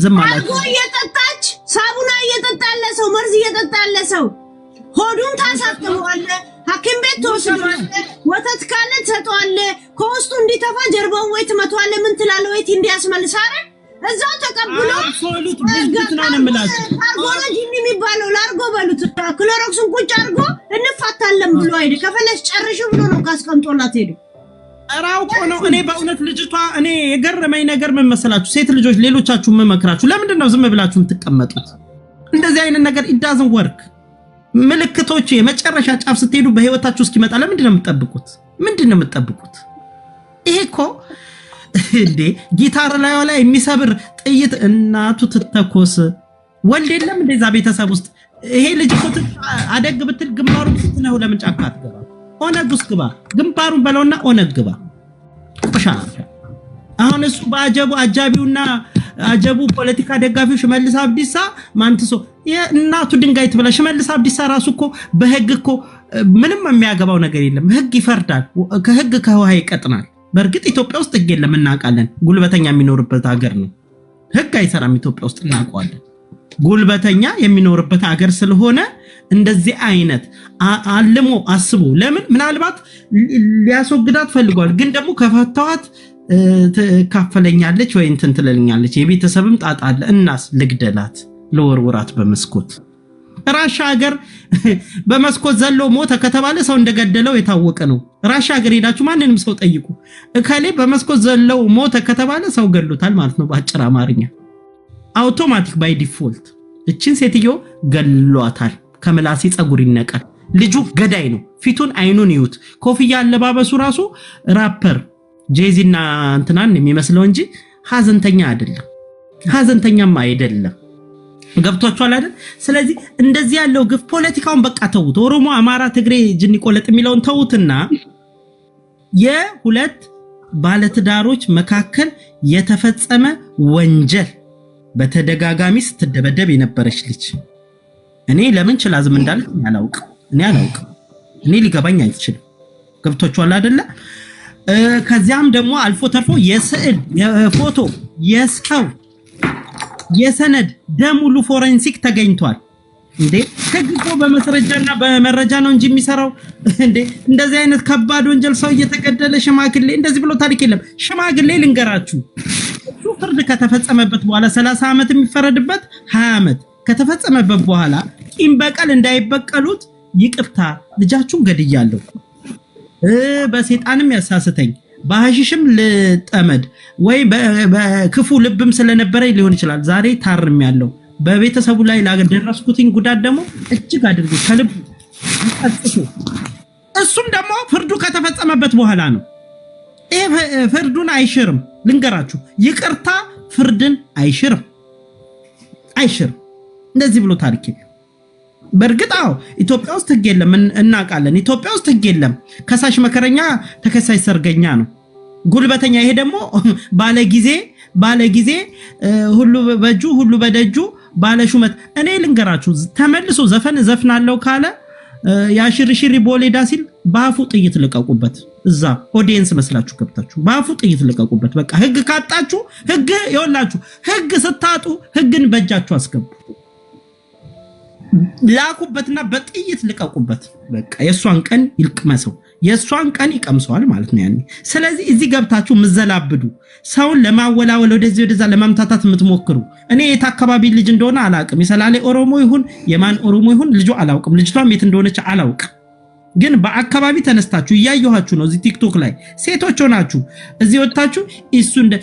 ዘማላችሁ አልኮል እየጠጣች ሳቡና እየጠጣለ ሰው መርዝ እየጠጣለ ሰው ሆዱን ታሳጥመዋለ ሐኪም ቤት ተወስዷል ወተት ካለ ተጠዋለ ከውስጡ እንዲተፋ ጀርባውን ወይ ትመቷለ ምን ትላለ ወይ እንዲያስመልስ አይደል እዛው ተቀብሎ አብሶሉት ብስኩት ነው የምላችሁ አርጎሎጂ የሚባለው ላርጎ በሉት ክሎሮክስን ቁጭ አርጎ እንፋታለን ብሎ አይደ ከፈለሽ ጨርሽ ብሎ ነው ካስቀምጦላት ሄዱ አራውቆ ነው እኔ በእውነት ልጅቷ እኔ የገረመኝ ነገር ምን መሰላችሁ ሴት ልጆች ሌሎቻችሁ መመክራችሁ ለምንድን ነው ዝም ብላችሁ የምትቀመጡት እንደዚህ አይነት ነገር it doesn't work ምልክቶች የመጨረሻ ጫፍ ስትሄዱ በህይወታችሁ እስኪመጣ ለምንድን ነው የምትጠብቁት ይሄ እኮ እንዴ ጊታር ላይ የሚሰብር ጥይት እናቱ ትተኮስ ወልድ የለም እንደዛ ቤተሰብ ውስጥ ይሄ ልጅ እኮ አደግ ብትል ግንባሩን ስትነው ለምን ጫካ አትገባ ኦነግ ውስጥ ግባ ግንባሩን በለውና ኦነግ ግባ ቆሻሻ አሁን እሱ በአጀቡ አጃቢውና አጀቡ ፖለቲካ ደጋፊው ሽመልስ አብዲሳ ማንተሶ የእናቱ ድንጋይ ትበላ ሽመልስ አብዲሳ ራሱ እኮ በህግ እኮ ምንም የሚያገባው ነገር የለም ህግ ይፈርዳል ከህግ ከውሃ ይቀጥናል በርግጥ ኢትዮጵያ ውስጥ ህግ የለም እናውቃለን ጉልበተኛ የሚኖርበት ሀገር ነው ህግ አይሰራም ኢትዮጵያ ውስጥ እናውቃለን ጉልበተኛ የሚኖርበት ሀገር ስለሆነ እንደዚህ አይነት አልሞ አስቦ ለምን ምናልባት ሊያስወግዳት ፈልጓል ግን ደግሞ ከፈታዋት ካፈለኛለች ወይ እንትን ትለኛለች የቤተሰብም ጣጣ አለ እናስ ልግደላት ለወርወራት በመስኮት ራሻ ሀገር በመስኮት ዘሎ ሞተ ከተባለ ሰው እንደገደለው የታወቀ ነው ራሻ ሀገር ሄዳችሁ ማንንም ሰው ጠይቁ እከሌ በመስኮት ዘሎ ሞተ ከተባለ ሰው ገድሎታል ማለት ነው በአጭር አማርኛ አውቶማቲክ ባይ ዲፎልት እቺን ሴትዮ ገሏታል ከመላሲ ጸጉር ይነቀል ልጁ ገዳይ ነው ፊቱን አይኑን ይዩት ኮፍያ አለባበሱ ራሱ ራፐር ጄዚና እንትናን የሚመስለው እንጂ ሀዘንተኛ አይደለም ሀዘንተኛም አይደለም ገብቷችኋል አይደል ስለዚህ እንደዚህ ያለው ግፍ ፖለቲካውን በቃ ተውት ኦሮሞ አማራ ትግሬ ጅኒ ቆለጥ የሚለውን ተውትና የሁለት ባለትዳሮች መካከል የተፈጸመ ወንጀል በተደጋጋሚ ስትደበደብ የነበረች ልጅ እኔ ለምን ችላዝም እንዳለ እኔ አላውቅ እኔ ሊገባኝ አይችልም ገብቷችኋል አይደል ከዚያም ደግሞ አልፎ ተርፎ የስዕል የፎቶ የሰው የሰነድ ደም ሁሉ ፎረንሲክ ተገኝቷል እንዴ ከግቦ በመስረጃና በመረጃ ነው እንጂ የሚሰራው እንዴ እንደዚህ አይነት ከባድ ወንጀል ሰው እየተገደለ ሽማግሌ እንደዚህ ብሎ ታሪክ የለም ሽማግሌ ልንገራችሁ ፍርድ ከተፈጸመበት በኋላ 30 ዓመት የሚፈረድበት 20 ዓመት ከተፈጸመበት በኋላ ቂም በቀል እንዳይበቀሉት ይቅርታ ልጃችሁን ገድያለሁ በሰይጣንም ያሳስተኝ በሐሽሽም ልጠመድ ወይ በክፉ ልብም ስለነበረኝ ሊሆን ይችላል ዛሬ ታርም ያለው በቤተሰቡ ላይ ላደረስኩትኝ ጉዳት ደግሞ እጅግ አድርጎ ከልብ አጥቶ እሱም ደግሞ ፍርዱ ከተፈጸመበት በኋላ ነው ፍርዱን አይሽርም ልንገራችሁ ይቅርታ ፍርድን አይሽርም እንደዚህ ብሎ ታሪክ በርግጣው ኢትዮጵያ ውስጥ ህግ የለም እናውቃለን ኢትዮጵያ ውስጥ ህግ የለም ከሳሽ መከረኛ ተከሳሽ ሰርገኛ ነው ጉልበተኛ ይሄ ደግሞ ባለጊዜ ሁሉ በእጁ ሁሉ በደጁ ባለሹመት እኔ ልንገራችሁ ተመልሶ ዘፈን ዘፍናለው ካለ ያሽርሽሪ ቦሌዳ ሲል ባፉ ጥይት ልቀቁበት እዛ ኦዲየንስ መስላችሁ ገብታችሁ ባፉ ጥይት ልቀቁበት በቃ ህግ ካጣችሁ ህግ ይወላችሁ ህግ ስታጡ ህግን በእጃችሁ አስገቡ ላኩበትና በጥይት ልቀቁበት በቃ የሷን ቀን ይልቅመሰው የሷን ቀን ይቀምሰዋል ማለት ነው ያኔ ስለዚህ እዚህ ገብታችሁ ምዘላብዱ ሰውን ለማወላወል ወደዛ ለማምታታት የምትሞክሩ እኔ የት አካባቢ ልጅ እንደሆነ አላውቅም የሰላሌ ኦሮሞ ይሁን የማን ኦሮሞ ይሁን ልጁ አላውቅም ልጅቷም የት እንደሆነች አላውቅም ግን በአካባቢ ተነስታችሁ እያየኋችሁ ነው እዚህ ቲክቶክ ላይ ሴቶች ሆናችሁ እዚህ ወጣችሁ እሱ እንደ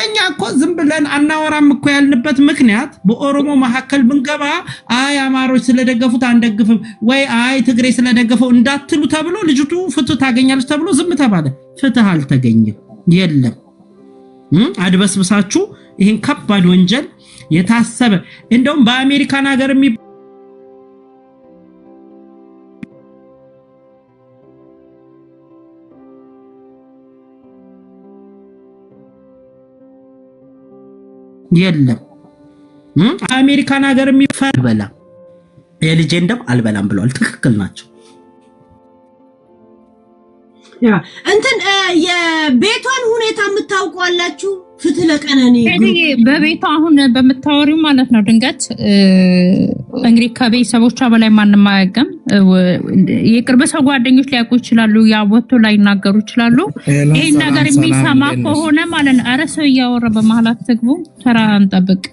እኛ እኮ ዝም ብለን አናወራም እኮ ያልንበት ምክንያት በኦሮሞ መሐከል ብንገባ አይ አማሮች ስለደገፉት አንደግፍም ወይ አይ ትግሬ ስለደገፈው እንዳትሉ ተብሎ ልጅቱ ፍትህ ታገኛለች ተብሎ ዝም ተባለ ፍትህ አልተገኘም የለም አድበስብሳችሁ ይሄን ከባድ ወንጀል የታሰበ እንደውም በአሜሪካን ሀገር የለም አሜሪካን ሀገር የሚፈርበላ የልጄ እንደም አልበላም ብለዋል ትክክል ናቸው ያ እንትን የቤቷን ሁኔታ የምታውቋላችሁ ፍትህ ለቀነኒ በቤቷ አሁን በመታወሪው ማለት ነው ድንገት እንግዲህ ከቤተሰቦቿ በላይ ማንንም አያውቅም የቅርብ ሰው ጓደኞች ሊያውቁ ይችላሉ ያወጡ ላይ ይናገሩ ይችላሉ ይሄን ነገር የሚሰማ ከሆነ ማለት ነው አረ ሰው እያወራ በመሐላት ተግቡ ተራ እንጠብቅ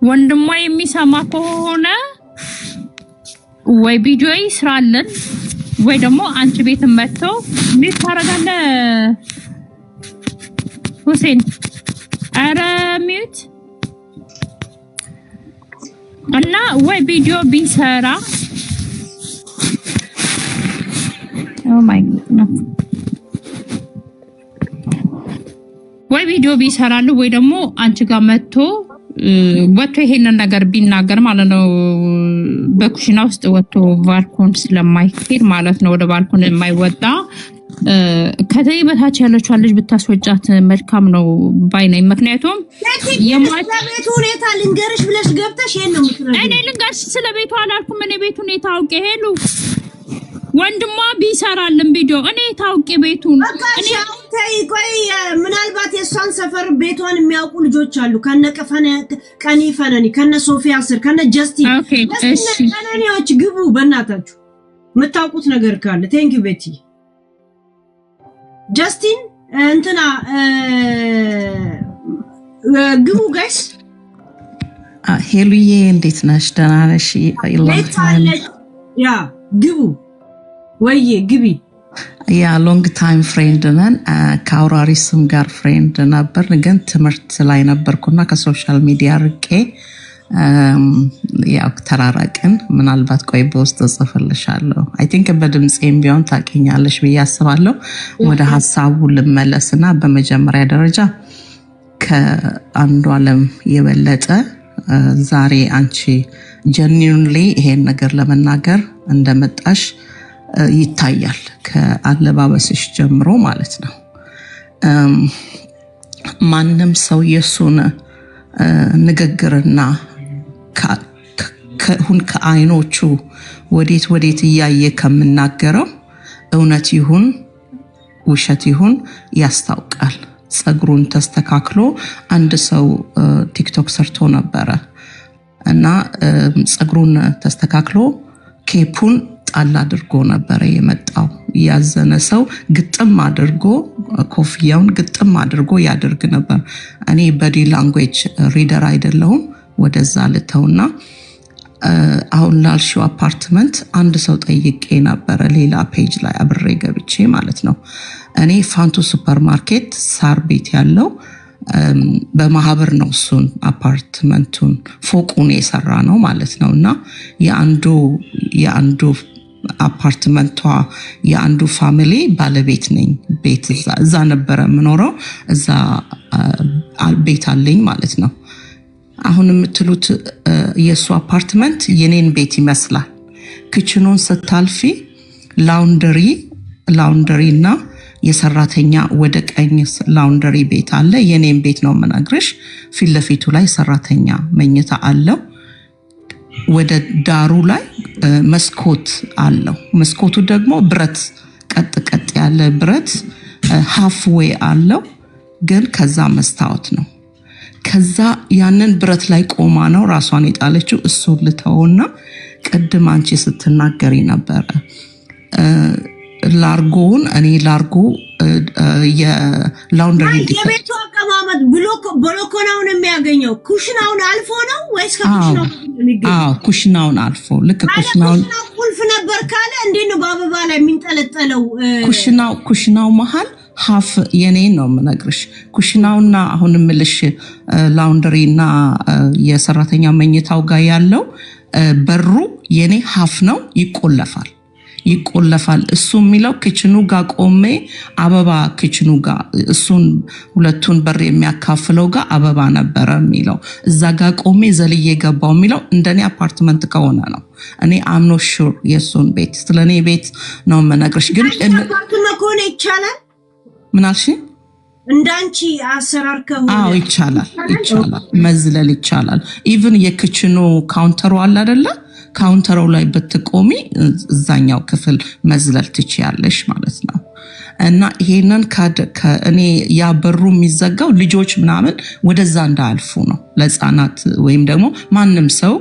ወንድሟ የሚሰማ ከሆነ ወይ ቪዲዮ ይስራልን ወይ ደግሞ አንቺ ቤት መጥቶ ምን ታረጋለ ሁሴን አረ ሚዩት እና ወይ ቪዲዮ ቢሰራ ኦ ማይ ጋድ ወይ ቪዲዮ ቢሰራል ወይ ደግሞ አንቺ ጋር መጥቶ ወጥቶ ይሄንን ነገር ቢናገር ማለት ነው። በኩሽና ውስጥ ወጥቶ ባልኮን ስለማይሄድ ማለት ነው፣ ወደ ባልኮን የማይወጣ ከዚህ በታች ያለችው ልጅ ብታስወጫት መልካም ነው ባይ ነኝ። ምክንያቱም የቤቱ ሁኔታ ልንገርሽ ብለሽ ገብተሽ ይሄን ነው የምትረጂው። እኔ ልንገርሽ ስለ ቤቱ አላልኩም። እኔ ቤቱ ሁኔታ አውቄ ሄሉ ወንድሟ ቢሰራልን ቪዲዮ እኔ ታውቂ ቤቱን እኔ አውታይ ቆይ ምናልባት የሷን ሰፈር ቤቷን የሚያውቁ ልጆች አሉ ከነቀፈነ ቀኒ ፈነኒ ከነ ሶፊያ ስር ከነ ጀስቲን እሺ ከነኒዎች ግቡ በእናታችሁ የምታውቁት ነገር ካለ ቴንክ ዩ ቤቲ ጀስቲን እንትና ግቡ ጋይስ ሄሉዬ እንዴት ነሽ? ደህና ነሽ? ያ ግቡ ወይዬ ግቢ ያ ሎንግ ታይም ፍሬንድ ነን። ከአውራሪስም ጋር ፍሬንድ ነበር፣ ግን ትምህርት ላይ ነበርኩና ከሶሻል ሚዲያ ርቄ ያው ተራራቅን። ምናልባት ቆይ በውስጥ ጽፍልሻለሁ። አይ ቲንክ በድምጼም ቢሆን ታውቂኛለሽ ብዬ አስባለሁ። ወደ ሐሳቡ ልመለስና በመጀመሪያ ደረጃ ከአንዱ ዓለም የበለጠ ዛሬ አንቺ ጀኒዩንሊ ይሄን ነገር ለመናገር እንደመጣሽ ይታያል። ከአለባበስሽ ጀምሮ ማለት ነው። ማንም ሰው የሱን ንግግርና ከአይኖቹ ወዴት እያየ ከምናገረው እውነት ይሁን ውሸት ይሁን ያስታውቃል። ጸጉሩን ተስተካክሎ አንድ ሰው ቲክቶክ ሰርቶ ነበረ እና ጸጉሩን ተስተካክሎ ኬፑን ጣል አድርጎ ነበር የመጣው። ያዘነ ሰው ግጥም አድርጎ ኮፍያውን ግጥም አድርጎ ያደርግ ነበር። እኔ በዲ ላንጉዌጅ ሪደር አይደለሁም። ወደዛ ልተውና አሁን ላልሽው አፓርትመንት አንድ ሰው ጠይቄ ነበረ፣ ሌላ ፔጅ ላይ አብሬ ገብቼ ማለት ነው። እኔ ፋንቱ ሱፐርማርኬት ሳር ቤት ያለው በማህበር ነው እሱን አፓርትመንቱን ፎቁን የሰራ ነው ማለት ነው። እና የአንዱ አፓርትመንቷ የአንዱ ፋሚሊ ባለቤት ነኝ። ቤት እዛ ነበረ የምኖረው፣ እዛ ቤት አለኝ ማለት ነው። አሁን የምትሉት የሱ አፓርትመንት የኔን ቤት ይመስላል። ክችኑን ስታልፊ ላውንደሪ እና የሰራተኛ ወደ ቀኝ ላውንደሪ ቤት አለ። የኔን ቤት ነው የምነግርሽ። ፊት ለፊቱ ላይ ሰራተኛ መኝታ አለው። ወደ ዳሩ ላይ መስኮት አለው። መስኮቱ ደግሞ ብረት ቀጥ ያለ ብረት ሃፍዌይ አለው፣ ግን ከዛ መስታወት ነው። ከዛ ያንን ብረት ላይ ቆማ ነው ራሷን የጣለችው። እሱ ልተውና ቅድም አንቺ ስትናገሪ ነበረ ላርጎውን እኔ ላርጎ የላውንደሪ የቤቱ አቀማመጥ ብሎኮናውን የሚያገኘው ኩሽናውን አልፎ ነው ወይስ ከኩሽናው የሚገኘው? ኩሽናውን አልፎ ልክ ኩሽናውን ቁልፍ ነበር ካለ እንዴት ነው በአበባ ላይ የሚንጠለጠለው? ኩሽናው መሃል ሀፍ የኔ ነው የምነግርሽ። ኩሽናውና አሁን ምልሽ ላውንደሪና የሰራተኛ መኝታው ጋር ያለው በሩ የኔ ሀፍ ነው፣ ይቆለፋል። እሱ የሚለው ክችኑ ጋር ቆሜ አበባ ክችኑ ጋር እሱን ሁለቱን በር የሚያካፍለው ጋር አበባ ነበረ የሚለው። እዛ ጋር ቆሜ ዘልዬ ገባው የሚለው እንደኔ አፓርትመንት ከሆነ ነው። እኔ አምኖ ሹር የሱን ቤት ስለኔ ቤት ነው የምነግርሽ። ግን አፓርትመንት ከሆነ ይቻላል። ምን አልሽ? እንዳንቺ አሰራር ከሆነ ይቻላል፣ መዝለል ይቻላል። ኢቭን የክችኑ ካውንተሩ አለ አይደለ? ካውንተሩ ላይ ብትቆሚ እዛኛው ክፍል መዝለል ትችያለሽ ማለት ነው። እና ይሄንን ከእኔ ያበሩ የሚዘጋው ልጆች ምናምን ወደዛ እንዳያልፉ ነው፣ ለህፃናት ወይም ደግሞ ማንም ሰው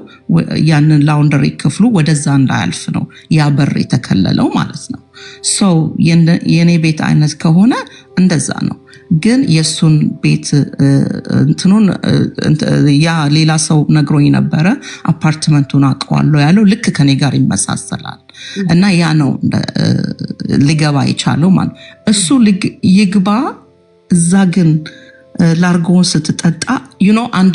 ያንን ላውንደሪ ክፍሉ ወደዛ እንዳያልፍ ነው ያበር የተከለለው ማለት ነው። ሰው የኔ ቤት አይነት ከሆነ እንደዛ ነው። ግን የሱን ቤት እንትኑን ያ ሌላ ሰው ነግሮኝ ነበረ። አፓርትመንቱን አውቀዋለሁ ያለው ልክ ከኔ ጋር ይመሳሰላል። እና ያ ነው ሊገባ የቻለው ማለት እሱ ይግባ እዛ። ግን ላርጎውን ስትጠጣ አንድ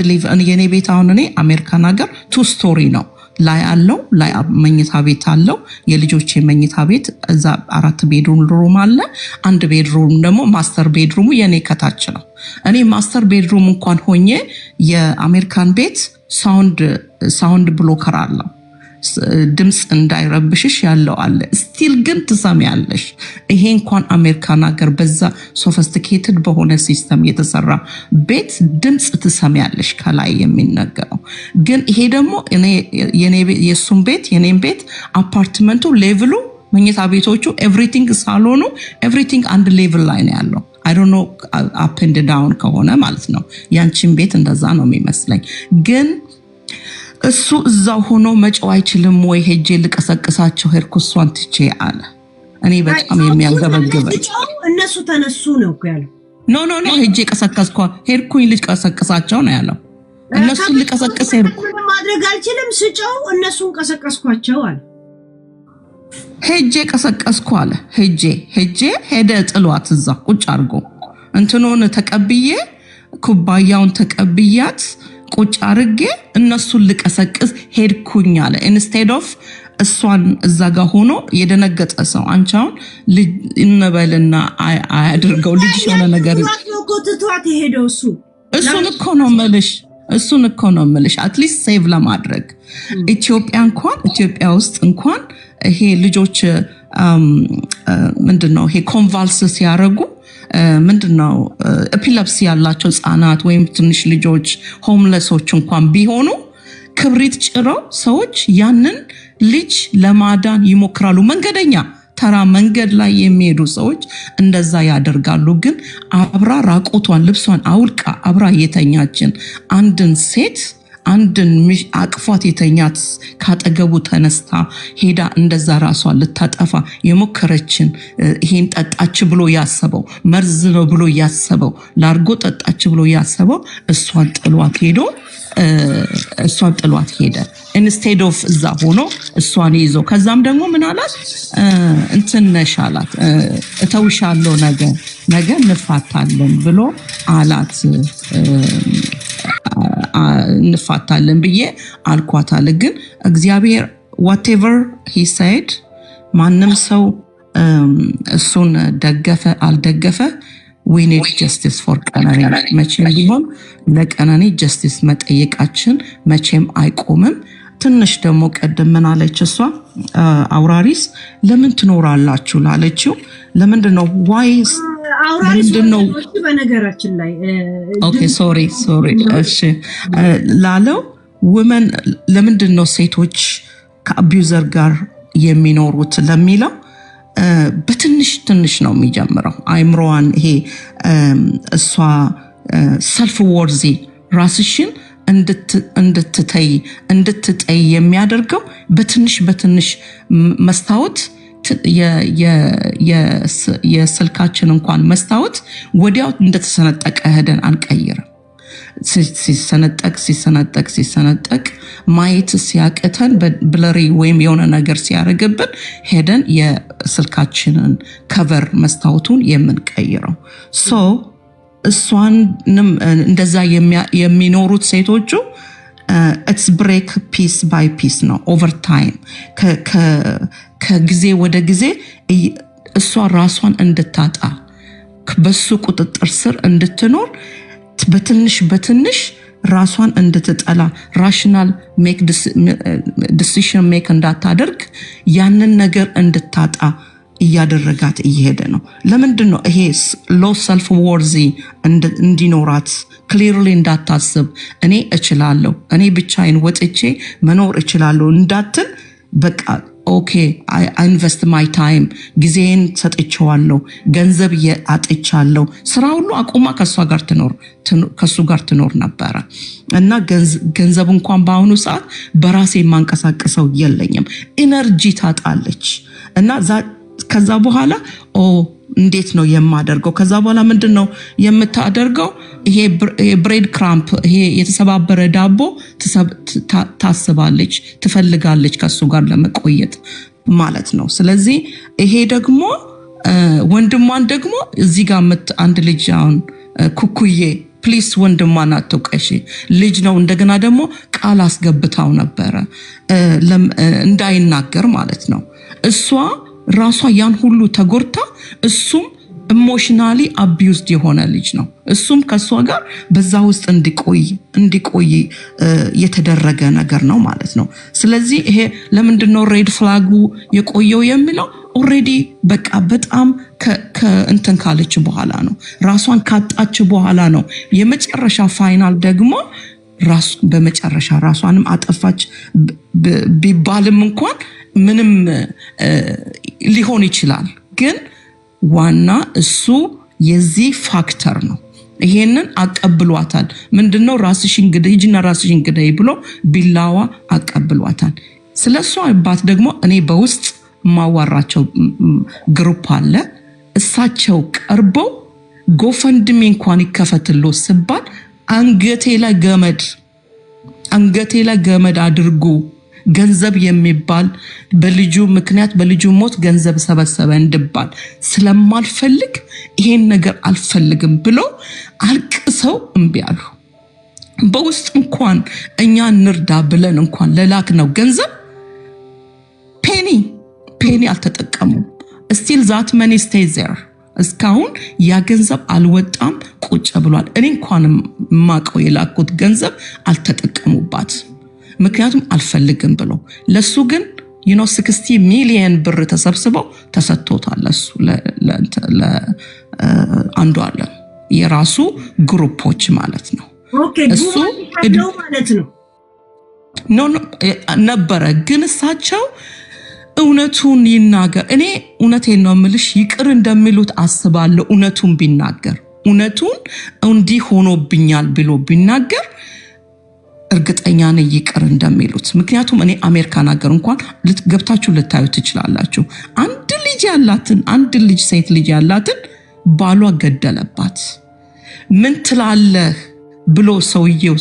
የኔ ቤት አሁን እኔ አሜሪካን ሀገር 2 ስቶሪ ነው ላይ አለው ላይ መኝታ ቤት አለው የልጆቼ መኝታ ቤት እዛ 4 ቤድሩም አለ 1 ቤድሩም ደግሞ ማስተር ቤድሩሙ የኔ ከታች ነው እኔ ማስተር ቤድሩም እንኳን ሆኜ የአሜሪካን ቤት ሳውንድ ብሎከር አለው ድምጽ እንዳይረብሽሽ ያለው አለ ስቲል ግን ትሰሚያለሽ ይሄ እንኳን አሜሪካን ሀገር በዛ ሶፊስቲኬትድ በሆነ ሲስተም የተሰራ ቤት ድምጽ ትሰሚያለሽ ከላይ የሚነገረው ግን ይሄ ደግሞ እኔ የሱም ቤት የኔም ቤት አፓርትመንቱ ሌቭሉ መኝታ ቤቶቹ ኤቭሪቲንግ ሳሎኑ ኤቭሪቲንግ አንድ ሌቭል ላይ ነው ያለው I don't know up and down ከሆነ ማለት ነው ያንቺን ቤት እንደዛ ነው የሚመስለኝ ግን እሱ እዛው ሆኖ መጫው አይችልም ወይ ሄጄ ልቀሰቅሳቸው ሄርኩሷን ትቼ አለ እኔ በጣም የሚያንገበግበኝ እነሱ ተነሱ ነው ያለው ኖ ሄጄ ቀሰቀስኳ ሄርኩኝ ልጅ ቀሰቅሳቸው ነው ያለው እነሱ ልቀሰቅስ ሄርኩ ማድረግ አልችልም ስጫው እነሱን ቀሰቀስኳቸው አለ ሄጄ ቀሰቀስኩ አለ ሄደ ጥሏት እዛ ቁጭ አድርጎ እንትኑን ተቀብዬ ኩባያውን ተቀብያት ቁጭ አርጌ እነሱን ልቀሰቅስ ሄድኩኝ አለ ኢንስቴድ ኦፍ እሷን እዛ ጋር ሆኖ የደነገጠ ሰው አንቻውን እንበልና አያድርገው ልጅ ሆነ ነገር ተቷት ሄደው እሱን እኮ ነው መልሽ አትሊስት ሴቭ ለማድረግ ኢትዮጵያ ውስጥ እንኳን ይሄ ልጆች ምንድነው ይሄ ኮንቫልስ ሲያረጉ ምንድነው ኤፒሌፕሲ ያላቸው ህፃናት ወይም ትንሽ ልጆች ሆምለሶች እንኳን ቢሆኑ ክብሪት ጭረው ሰዎች ያንን ልጅ ለማዳን ይሞክራሉ መንገደኛ ተራ መንገድ ላይ የሚሄዱ ሰዎች እንደዛ ያደርጋሉ ግን አብራ ራቆቷን ልብሷን አውልቃ አብራ የተኛችን አንድን ሴት አንድን አቅፏት የተኛት ካጠገቡ ተነስታ ሄዳ እንደዛ ራሷን ልታጠፋ የሞከረችን ይሄን ጠጣች ብሎ ያሰበው መርዝ ነው ብሎ ያሰበው ላርጎ ጠጣች ብሎ ያሰበው እሷን ጥሏት ሄደ ኢንስቴድ ኦፍ እዛ ሆኖ እሷን ይዞ ከዛም ደግሞ ምን አላት እንትነሻላት እተውሻለሁ ነገ እንፋታለን ብሎ አላት እንፋታለን ብዬ አልኳታለ ግን እግዚአብሔር whatever he said ማንም ሰው እሱን ደገፈ አልደገፈ we need justice for ቀነኒ መቼም ቢሆን ለቀነኒ justice መጠየቃችን መቼም አይቆምም ትንሽ ደግሞ ቀደም ምን አለች እሷ አውራሪስ ለምን ትኖራላችሁ ላለችው ለምንድነው why አውራሪስ በነገራችን ላይ ኦኬ ሶሪ እሺ ላለው women ለምንድነው ሴቶች ከአቢዩዘር ጋር የሚኖሩት ለሚለው በትንሽ ነው የሚጀምረው አይምሮዋን ይሄ እሷ ሰልፍ ወርዚ ራስሽን እንድትጠይ የሚያደርገው በትንሽ መስታወት የስልካችን እንኳን መስታወት ወዲያው እንደተሰነጠቀ ሄደን አንቀይርም ሲሰነጠቅ ማየት ሲያቀተን ብለሪ ወይም የሆነ ነገር ሲያረግብን ሄደን የስልካችንን ከቨር መስታወቱን የምንቀይረው እሷንም እንደዛ የሚኖሩት ሴቶቹ it's break piece by piece ነው over time ከጊዜ ወደ ጊዜ እሷ ራሷን እንድታጣ በሱ ቁጥጥር ስር እንድትኖር በትንሽ ራሷን እንድትጠላ ራሽናል ዲሲዥን ሜክ እንዳታደርግ ያንን ነገር እንድታጣ እያደረጋት እየሄደ ነው ለምንድን ነው ይሄ ሎ ሰልፍ ወርዚ እንዲኖራት ክሊርሊ እንዳታስብ እኔ እችላለሁ እኔ ብቻዬን ወጥቼ መኖር እችላለሁ እንዳትል በቃ ኦኬ አይ ኢንቨስት ማይ ታይም ጊዜን ሰጥቼዋለሁ ገንዘብ ያጥቻለሁ ስራ ሁሉ አቁማ ከሱ ጋር ትኖር ነበር እና ገንዘብ እንኳን በአሁኑ ሰዓት በራሴ ማንቀሳቀሰው የለኝም ኢነርጂ ታጣለች እና ከዛ በኋላ እንዴት ነው የማደርገው ከዛ በኋላ ምንድነው የምታደርገው ይሄ ብሬድ ክራምፕ ይሄ የተሰባበረ ዳቦ ታስባለች ትፈልጋለች ከሱ ጋር ለመቆየት ማለት ነው ስለዚህ ይሄ ደግሞ ወንድሟን ደግሞ እዚህ ጋር አንድ ልጅ አሁን ኩኩዬ ፕሊስ ወንድሟን አትውቀሺ። ልጅ ነው። እንደገና ደግሞ ቃል አስገብታው ነበረ እንዳይናገር ማለት ነው። እሷ ራሷ ያን ሁሉ ተጎርታ እሱም ኢሞሽናሊ አቢዩዝድ የሆነ ልጅ ነው። እሱም ከሷ ጋር በዛ ውስጥ እንዲቆይ የተደረገ ነገር ነው ማለት ነው። ስለዚህ ይሄ ለምንድነው ሬድ ፍላጉ የቆየው የሚለው ኦሬዲ በቃ በጣም ከእንትን ካለች በኋላ ነው፣ ራሷን ካጣች በኋላ ነው። የመጨረሻ ፋይናል ደግሞ በመጨረሻ ራሷንም አጠፋች ቢባልም እንኳን ምንም ሊሆን ይችላል፣ ግን ዋና እሱ የዚህ ፋክተር ነው። ይሄንን አቀብሏታል። ምንድነው ራስሽን ግደይ ሂጂና ራስሽን ግደይ ብሎ ቢላዋ አቀብሏታል። ስለሷ አባት ደግሞ እኔ በውስጥ ማዋራቸው ግሩፕ አለ። እሳቸው ቀርበው ጎፈንድሜ እንኳን ይከፈትሎ ሲባል አንገቴ ላይ ገመድ አድርጉ ገንዘብ የሚባል በልጁ ምክንያት በልጁ ሞት ገንዘብ ሰበሰበ እንድባል ስለማልፈልግ ይሄን ነገር አልፈልግም ብሎ አልቅሰው እምቢ አሉ። በውስጥ እንኳን እኛ እንርዳ ብለን እንኳን ለላክ ነው ገንዘብ ፔኒ አልተጠቀሙም። still that money stays there። እስካሁን ያ ገንዘብ አልወጣም፣ ቁጭ ብሏል። እኔ እንኳን ማቀው የላኩት ገንዘብ አልተጠቀሙባት፣ ምክንያቱም አልፈልግም ብሎ ለሱ ግን 60 ሚሊዮን ብር ተሰብስበው ተሰጥቶታል። ለሱ ለአንዱ አለ የራሱ ግሩፖች ማለት ነው። እሱ ማለት ነው ነበረ። ግን እሳቸው እውነቱን ይናገር። እኔ እውነቴን ነው የምልሽ፣ ይቅር እንደሚሉት አስባለሁ። እውነቱን ቢናገር እውነቱን እንዲህ ሆኖብኛል ብሎ ቢናገር እርግጠኛ ነኝ ይቅር እንደሚሉት። ምክንያቱም እኔ አሜሪካን ሀገር እንኳን ገብታችሁ ልታዩ ትችላላችሁ። አንድ ልጅ ሴት ልጅ ያላትን ባሏ ገደለባት። ምን ትላለህ ብሎ ሰውየው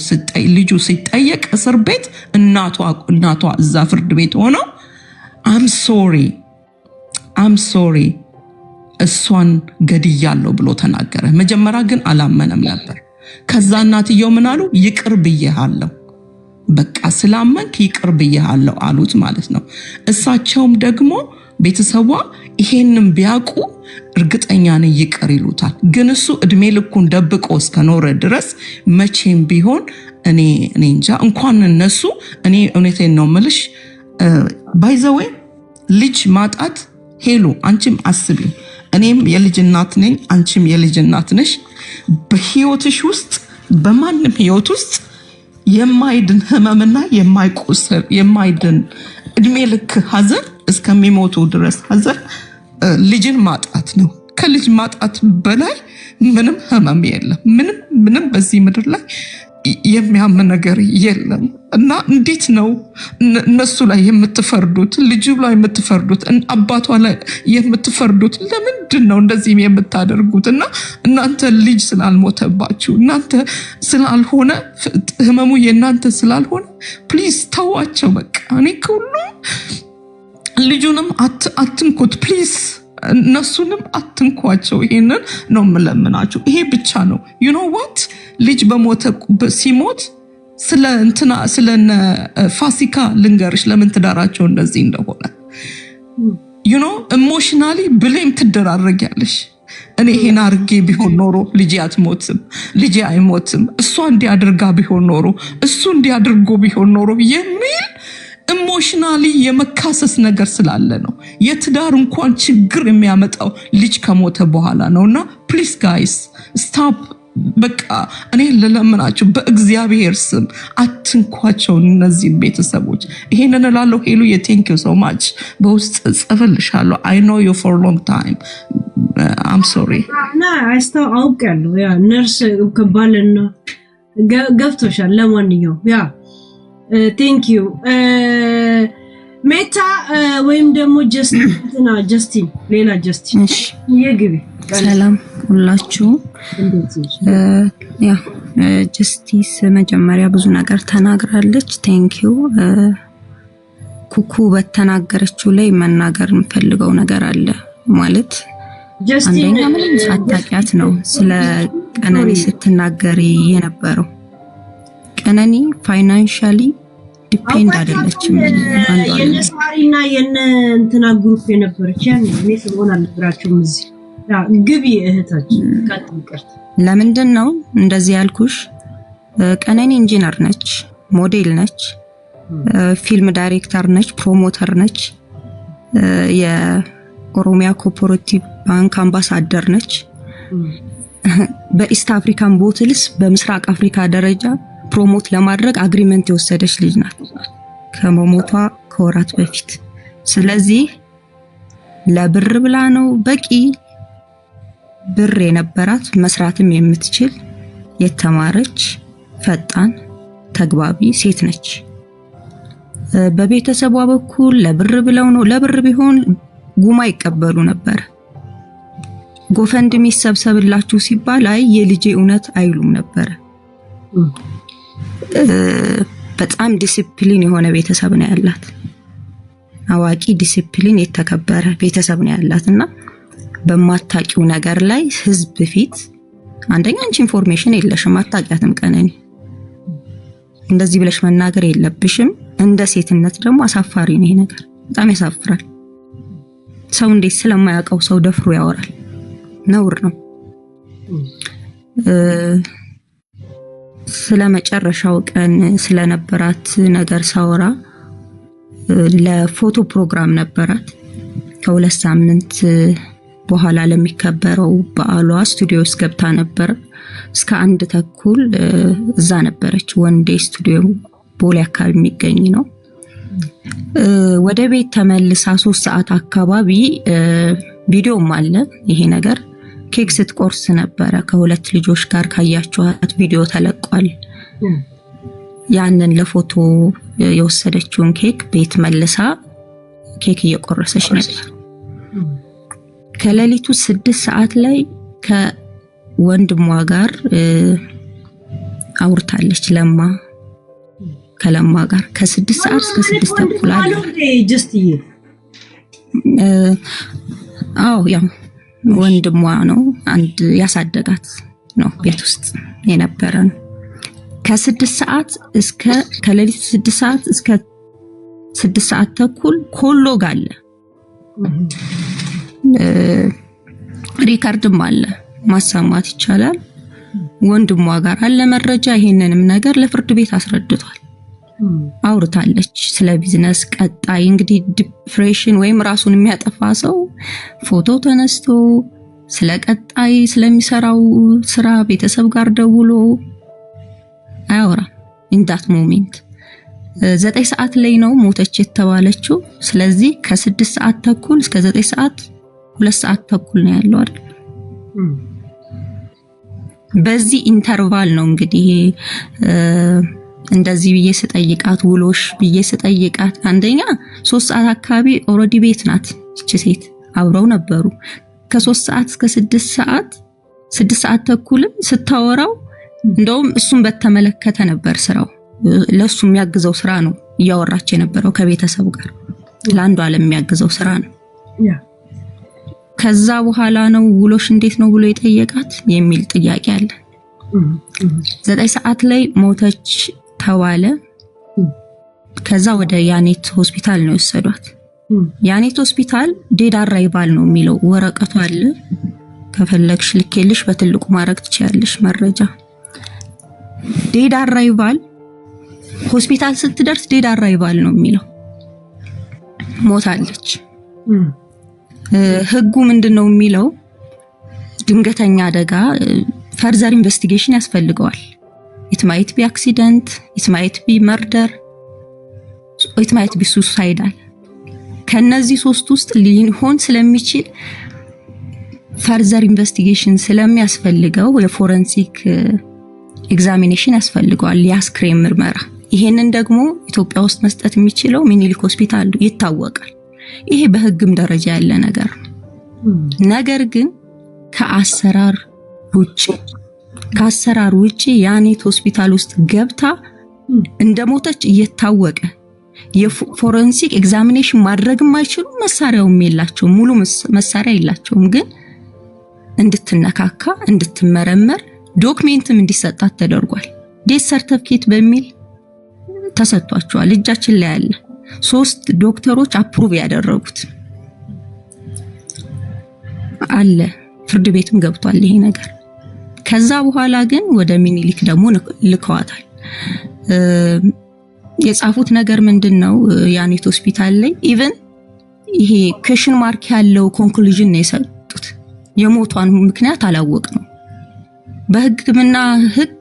ልጁ ሲጠየቅ እስር ቤት እናቷ እዛ ፍርድ ቤት ሆነው I'm sorry እሷን ገድያለሁ ብሎ ተናገረ። መጀመሪያ ግን አላመነም ነበር። ከዛ እናትየው ምን አሉ? ይቅር ብዬሃለሁ፣ በቃ ስላመንክ ይቅር ብዬሃለሁ አሉት ማለት ነው። እሳቸውም ደግሞ ቤተሰቧ ይሄንን ቢያውቁ እርግጠኛ ነኝ ይቅር ይሉታል። ግን እሱ እድሜ ልኩን ደብቆ እስከኖረ ድረስ መቼም ቢሆን እኔ እንጃ። እንኳን እነሱ እኔ እውነቴን ነው የምልሽ ባይዘዌ ልጅ ማጣት ሄሉ አንቺም አስቢ፣ እኔም የልጅ እናት ነኝ፣ አንቺም የልጅ እናት ነሽ። በህይወትሽ ውስጥ በማንም ህይወት ውስጥ የማይድን ህመምና የማይድን እድሜ ልክ ሀዘን እስከሚሞቱ ድረስ ሀዘን ልጅን ማጣት ነው። ከልጅ ማጣት በላይ ምንም ህመም የለም። ምንም በዚህ ምድር ላይ የሚያም ነገር የለም። እና እንዴት ነው እነሱ ላይ የምትፈርዱት? ልጁ ላይ የምትፈርዱት? አባቷ ላይ የምትፈርዱት? ለምንድን ነው እንደዚህ የምታደርጉት? እና እናንተ ልጅ ስላልሞተባችሁ እናንተ ስላልሆነ ህመሙ የእናንተ ስላልሆነ ፕሊዝ ተዋቸው። በቃ እኔ ሁሉ ልጁንም አትንኩት ፕሊዝ፣ እነሱንም አትንኳቸው። ይሄንን ነው የምለምናችሁ። ይሄ ብቻ ነው። you know what ልጅ ሲሞት ስለነ ፋሲካ ልንገርሽ ለምን ትዳራቸው እንደዚህ እንደሆነ you know ኢሞሽናሊ ብሌም ትደራረጊያለሽ። እኔ ይሄን አርጌ ቢሆን ኖሮ ልጅ አትሞትም፣ ልጅ አይሞትም፣ እሷ እንዲያደርጋ ቢሆን ኖሮ እሱ እንዲያደርጎ ቢሆን ኖሮ የሚል ኢሞሽናሊ የመካሰስ ነገር ስላለ ነው። የትዳር እንኳን ችግር የሚያመጣው ልጅ ከሞተ በኋላ ነውና ፕሊዝ ጋይስ ስቶፕ። በቃ እኔ ለለምናችሁ በእግዚአብሔር ስም አትንኳቸው እነዚህ ቤተሰቦች። ይሄንን እላለሁ። ሄሉ የቴንክ ዩ ሶ ማች በውስጥ ጽፍልሻለሁ። I know you for a long time. I'm sorry. አስተው አውቃለሁ። ያ ነርስ ከባልና ገብቶሻል። ለማንኛውም ያ ቴንክ ዩ ሜታ ወይም ደግሞ ጀስቲን ሌላ ጀስቲን የግቢ ሰላም ሁላችሁ። ያ ጀስቲስ መጀመሪያ ብዙ ነገር ተናግራለች። ቴንክ ዩ ኩኩ በተናገረችው ላይ መናገር የምፈልገው ነገር አለ። ማለት አንደኛ ምንም ሳታውቂያት ነው ስለ ቀነኒ ስትናገሪ የነበረው። ቀነኒ ፋይናንሻሊ ዲፔንድ አይደለችም። የነ ሳሪና የነ እንትና ግሩፕ የነበረች ያን እኔ ስለሆነ አልብራችሁም እዚህ ግቢ እህታችን ቀጥቅርት። ለምንድን ነው እንደዚህ ያልኩሽ? ቀነኒ ኢንጂነር ነች፣ ሞዴል ነች፣ ፊልም ዳይሬክተር ነች፣ ፕሮሞተር ነች፣ የኦሮሚያ ኮኦፐሬቲቭ ባንክ አምባሳደር ነች። በኢስት አፍሪካን ቦትልስ በምስራቅ አፍሪካ ደረጃ ፕሮሞት ለማድረግ አግሪመንት የወሰደች ልጅ ናት ከመሞቷ ከወራት በፊት። ስለዚህ ለብር ብላ ነው በቂ ብር የነበራት መስራትም የምትችል የተማረች ፈጣን ተግባቢ ሴት ነች። በቤተሰቧ በኩል ለብር ብለው ነው። ለብር ቢሆን ጉማ ይቀበሉ ነበር። ጎፈንድሚ ሰብሰብላችሁ ሲባል አይ የልጄ እውነት አይሉም ነበር። በጣም ዲሲፕሊን የሆነ ቤተሰብ ነው ያላት። አዋቂ ዲሲፕሊን የተከበረ ቤተሰብ ነው ያላትና በማታቂው ነገር ላይ ህዝብ ፊት አንደኛ አንቺ ኢንፎርሜሽን የለሽም፣ አታቂያትም። ቀነኒ እንደዚህ ብለሽ መናገር የለብሽም። እንደ ሴትነት ደግሞ አሳፋሪ ነው ይሄ ነገር፣ በጣም ያሳፍራል። ሰው እንዴት ስለማያውቀው ሰው ደፍሮ ያወራል? ነውር ነው። ስለመጨረሻው ቀን ስለነበራት ነገር ሳወራ ለፎቶ ፕሮግራም ነበራት ከሁለት ሳምንት በኋላ ለሚከበረው በዓሏ ስቱዲዮ ውስጥ ገብታ ነበር። እስከ 1 ተኩል እዛ ነበረች። ወንዴ ስቱዲዮ ቦሌ አካባቢ የሚገኝ ነው። ወደ ቤት ተመልሳ 3 ሰዓት አካባቢ ቪዲዮም አለ ይሄ ነገር። ኬክ ስትቆርስ ነበረ ከሁለት ልጆች ጋር፣ ካያችኋት ቪዲዮ ተለቋል። ያንን ለፎቶ የወሰደችውን ኬክ ቤት መልሳ ኬክ እየቆረሰች ነበር። ከሌሊቱ 6 ሰዓት ላይ ከወንድሟ ጋር አውርታለች። ከለማ ጋር ከ6 ሰዓት እስከ 6 ተኩል አለ። ያው ወንድሟ ነው፣ አንድ ያሳደጋት ነው፣ ቤት ውስጥ የነበረ ነው። ከ6 ሰዓት እስከ ከሌሊቱ 6 ሰዓት እስከ 6 ሰዓት ተኩል ኮሎ ጋለ ሪካርድም አለ፣ ማሰማት ይቻላል። ወንድሟ ጋር አለ መረጃ። ይሄንንም ነገር ለፍርድ ቤት አስረድቷል። አውርታለች ስለ ቢዝነስ ቀጣይ። እንግዲህ ዲፕሬሽን ወይም ራሱን የሚያጠፋ ሰው ፎቶ ተነስቶ ስለ ቀጣይ ስለሚሰራው ስራ ቤተሰብ ጋር ደውሎ አያወራም። ኢንዳት ሞሜንት 9 ሰዓት ላይ ነው ሞተች የተባለችው። ስለዚህ ከ6 ሰዓት ተኩል እስከ 9 ሰዓት 2 ሰዓት ተኩል ነው ያለው አይደል? በዚህ ኢንተርቫል ነው እንግዲህ እንደዚህ ብዬ ስጠይቃት ውሎሽ ብዬ ስጠይቃት አንደኛ 3 ሰዓት አካባቢ ኦሬዲ ቤት ናት እቺ ሴት፣ አብረው ነበሩ። ከ3 ሰዓት እስከ 6 ሰዓት ተኩልም ስታወራው እንደውም እሱን በተመለከተ ነበር ስራው፣ ለሱ የሚያግዘው ስራ ነው እያወራች የነበረው ከቤተሰቡ ጋር፣ ለአንዱ ዓለም የሚያግዘው ስራ ነው። ከዛ በኋላ ነው ውሎሽ እንዴት ነው ብሎ የጠየቃት የሚል ጥያቄ አለ። 9 ሰዓት ላይ ሞተች ተባለ። ከዛ ወደ ያኔት ሆስፒታል ነው የወሰዷት። ያኔት ሆስፒታል ዴድ አራይቫል ነው የሚለው ወረቀቱ አለ። ከፈለግሽ ልኬልሽ በትልቁ ማድረግ ትችያለሽ መረጃ። ዴድ አራይቫል ሆስፒታል ስትደርስ ዴድ አራይቫል ነው የሚለው፣ ሞታለች። ህጉ ምንድነው የሚለው? ድንገተኛ አደጋ ፈርዘር ኢንቨስቲጌሽን ያስፈልገዋል። it might be accident, it might be murder, it might be suicidal። ከነዚህ 3 ውስጥ ሊሆን ስለሚችል ፈርዘር ኢንቨስቲጌሽን ስለሚያስፈልገው የፎረንሲክ ኤግዛሚኔሽን ያስፈልገዋል፣ የአስክሬን ምርመራ። ይሄንን ደግሞ ኢትዮጵያ ውስጥ መስጠት የሚችለው ሚኒሊክ ሆስፒታል ይታወቃል። ይሄ በህግም ደረጃ ያለ ነገር ነው። ነገር ግን ከአሰራር ውጪ ያኔት ሆስፒታል ውስጥ ገብታ እንደሞተች እየታወቀ የፎረንሲክ ኤግዛሚኔሽን ማድረግም አይችሉም። መሳሪያውም የላቸውም፣ ሙሉ መሳሪያ የላቸውም። ግን እንድትነካካ እንድትመረመር ዶክሜንትም እንዲሰጣት ተደርጓል። ዴት ሰርተፍኬት በሚል ተሰጥቷቸዋል። እጃችን ላይ ያለ 3 ዶክተሮች አፕሩቭ ያደረጉት አለ። ፍርድ ቤትም ገብቷል ይሄ ነገር። ከዛ በኋላ ግን ወደ ሚኒሊክ ደግሞ ልከዋታል። የጻፉት ነገር ምንድነው? ያኔት ሆስፒታል ላይ ኢቭን ይሄ ኩዌስችን ማርክ ያለው ኮንክሉዥን ነው የሰጡት። የሞቷን ምክንያት አላወቅንም። በሕክምና ሕግ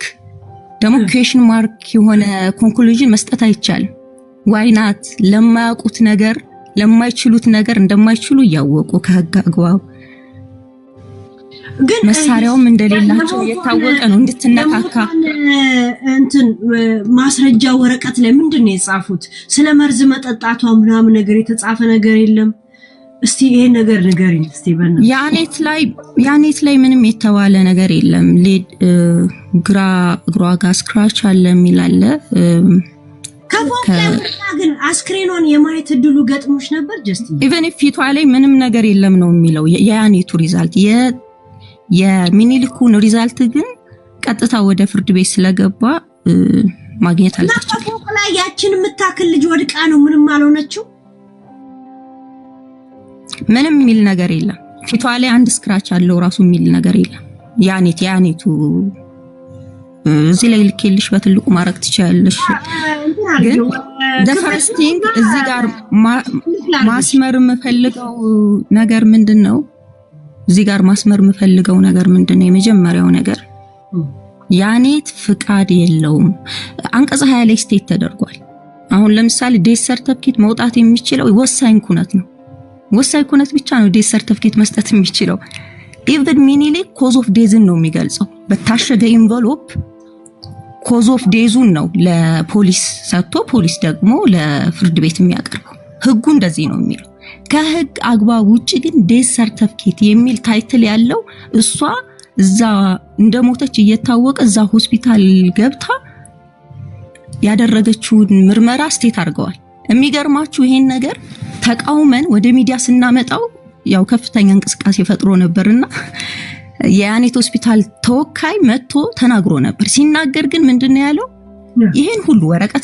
ደግሞ ኩዌስችን ማርክ የሆነ ኮንክሉዥን መስጠት አይቻልም። ዋይናት ለማያውቁት ነገር ለማይችሉት ነገር እንደማይችሉ እያወቁ ከሕግ አግባብ ግን መሳሪያውም እንደሌላቸው የታወቀ ነው። እንድትነካካ እንትን ማስረጃ ወረቀት ላይ ምንድነው የጻፉት? ስለ መርዝ መጠጣቷ ምናምን ነገር የተጻፈ ነገር የለም። እስቲ ይሄ ነገር ንገሪኝ እስቲ በእናትህ። ያኔት ላይ ምንም የተባለ ነገር የለም። ግራ እግሯ ጋር ስክራች አለ የሚል አለ። ግን አስክሬኗን የማየት እድሉ ገጥሞሽ ነበር? ጀስት ኢቨን ፊቷ ላይ ምንም ነገር የለም ነው የሚለው የያኔቱ ሪዛልት። የሚኒሊኩን ሪዛልት ግን ቀጥታ ወደ ፍርድ ቤት ስለገባ ማግኘት አልተቻለም። ፎቅ ላይ ያችን የምታክል ልጅ ወድቃ ነው ምንም አልሆነችው። ምንም የሚል ነገር የለም። ፊቷ ላይ አንድ ስክራች አለው ራሱ የሚል ነገር የለም። ያኔቱ እዚህ ላይ ልኬልሽ በትልቁ ማረክ ትችያለሽ። ግን ደፈረስቲንግ እዚህ ጋር ማስመር የምፈልገው ነገር ምንድነው? እዚህ ጋር ማስመር የምፈልገው ነገር ምንድነው? የመጀመሪያው ነገር ያኔት ፍቃድ የለውም። አንቀጽ 20 ላይ ስቴት ተደርጓል። አሁን ለምሳሌ ዴት ሰርተፍኬት መውጣት የሚችለው ወሳኝ ኩነት ነው። ወሳኝ ኩነት ብቻ ነው ዴት ሰርተፍኬት መስጠት የሚችለው። ኢቭን ሚኒሊክ ኮዝ ኦፍ ዴዝን ነው የሚገልጸው። በታሸገ ኢንቨሎፕ ኮዝ ኦፍ ዴዙን ነው ለፖሊስ ሰጥቶ ፖሊስ ደግሞ ለፍርድ ቤት የሚያቀርበው። ህጉ እንደዚህ ነው የሚለው። ከህግ አግባብ ውጪ ግን ዴት ሰርተፍኬት የሚል ታይትል ያለው እሷ እዛ እንደሞተች እየታወቀ እዛ ሆስፒታል ገብታ ያደረገችውን ምርመራ ስቴት አድርገዋል። የሚገርማችሁ ይሄን ነገር ተቃውመን ወደ ሚዲያ ስናመጣው ያው ከፍተኛ እንቅስቃሴ ፈጥሮ ነበርና የያኔት ሆስፒታል ተወካይ መጥቶ ተናግሮ ነበር። ሲናገር ግን ምንድነው ያለው? ይሄን ሁሉ ወረቀት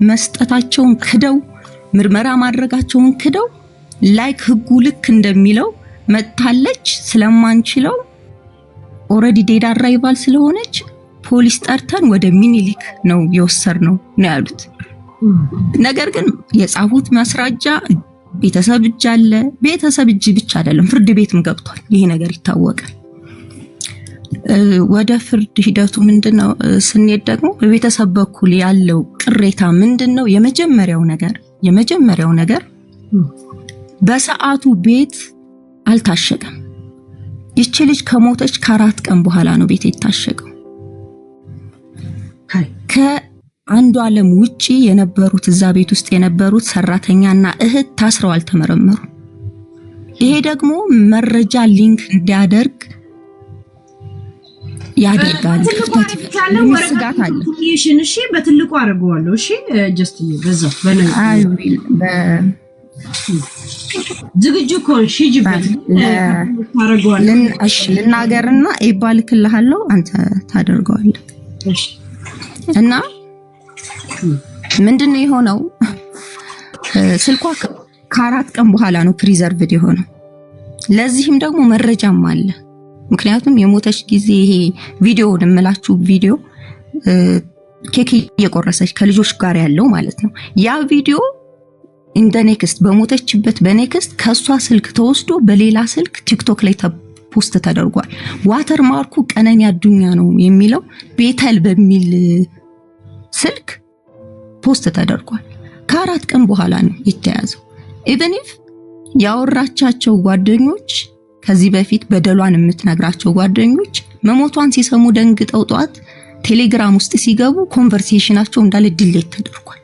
መስጠታቸውን ክደው ምርመራ ማድረጋቸውን ክደው ላይክ ህጉ ልክ እንደሚለው መጥታለች ስለማንችለው ኦሬዲ ዴድ አራይቫል ስለሆነች ፖሊስ ጠርተን ወደ ሚኒሊክ ነው የወሰድነው ነው ያሉት። ነገር ግን የጻፉት ማስረጃ ቤተሰብ እጅ አለ። ቤተሰብ እጅ ብቻ አይደለም ፍርድ ቤትም ገብቷል። ይሄ ነገር ይታወቃል። ወደ ፍርድ ሂደቱ ምንድነው ስንሄድ ደግሞ በቤተሰብ በኩል ያለው ቅሬታ ምንድነው? የመጀመሪያው ነገር በሰዓቱ ቤት አልታሸገም። ይቺ ልጅ ከሞተች ከ4 ቀን በኋላ ነው ቤት የታሸገው። ከአንዱ ዓለም ውጪ የነበሩት እዛ ቤት ውስጥ የነበሩት ሰራተኛና እህት ታስረው አልተመረመሩ። ይሄ ደግሞ መረጃ ሊንክ እንዲያደርግ ያደርጋል። ክፍተት ይፈጥራል። ስጋት አለ። እሺ በትልቁ አደርገዋለሁ። እሺ ጀስት በዛ ዝግጁ ኮንሽ ጅበት ታረጋዋለህ። እሺ ልናገርና ይባልክልሃለሁ አንተ ታደርገዋለህ። እሺ እና ምንድነው የሆነው? ስልኳ ከ4 ቀን በኋላ ነው ፕሪዘርቭድ የሆነው። ለዚህም ደግሞ መረጃም አለ። ምክንያቱም የሞተች ጊዜ ይሄ ቪዲዮውን እምላችሁ ቪዲዮ ኬክ እየቆረሰች ከልጆች ጋር ያለው ማለት ነው። ያ ቪዲዮ ኢንደ ኔክስት በሞተችበት በኔክስት ከሷ ስልክ ተወስዶ በሌላ ስልክ ቲክቶክ ላይ ፖስት ተደርጓል። ዋተር ማርኩ ቀነኒ አዱኛ ነው የሚለው ቤተል በሚል ስልክ ፖስት ተደርጓል። ከ4 ቀን በኋላ ነው የተያዘው። ኢቭን ኢፍ ያወራቻቸው ጓደኞች ከዚህ በፊት በደሏን የምትነግራቸው ጓደኞች መሞቷን ሲሰሙ ደንግጠው ጧት ቴሌግራም ውስጥ ሲገቡ ኮንቨርሴሽናቸው እንዳለ ዲሌት ተደርጓል።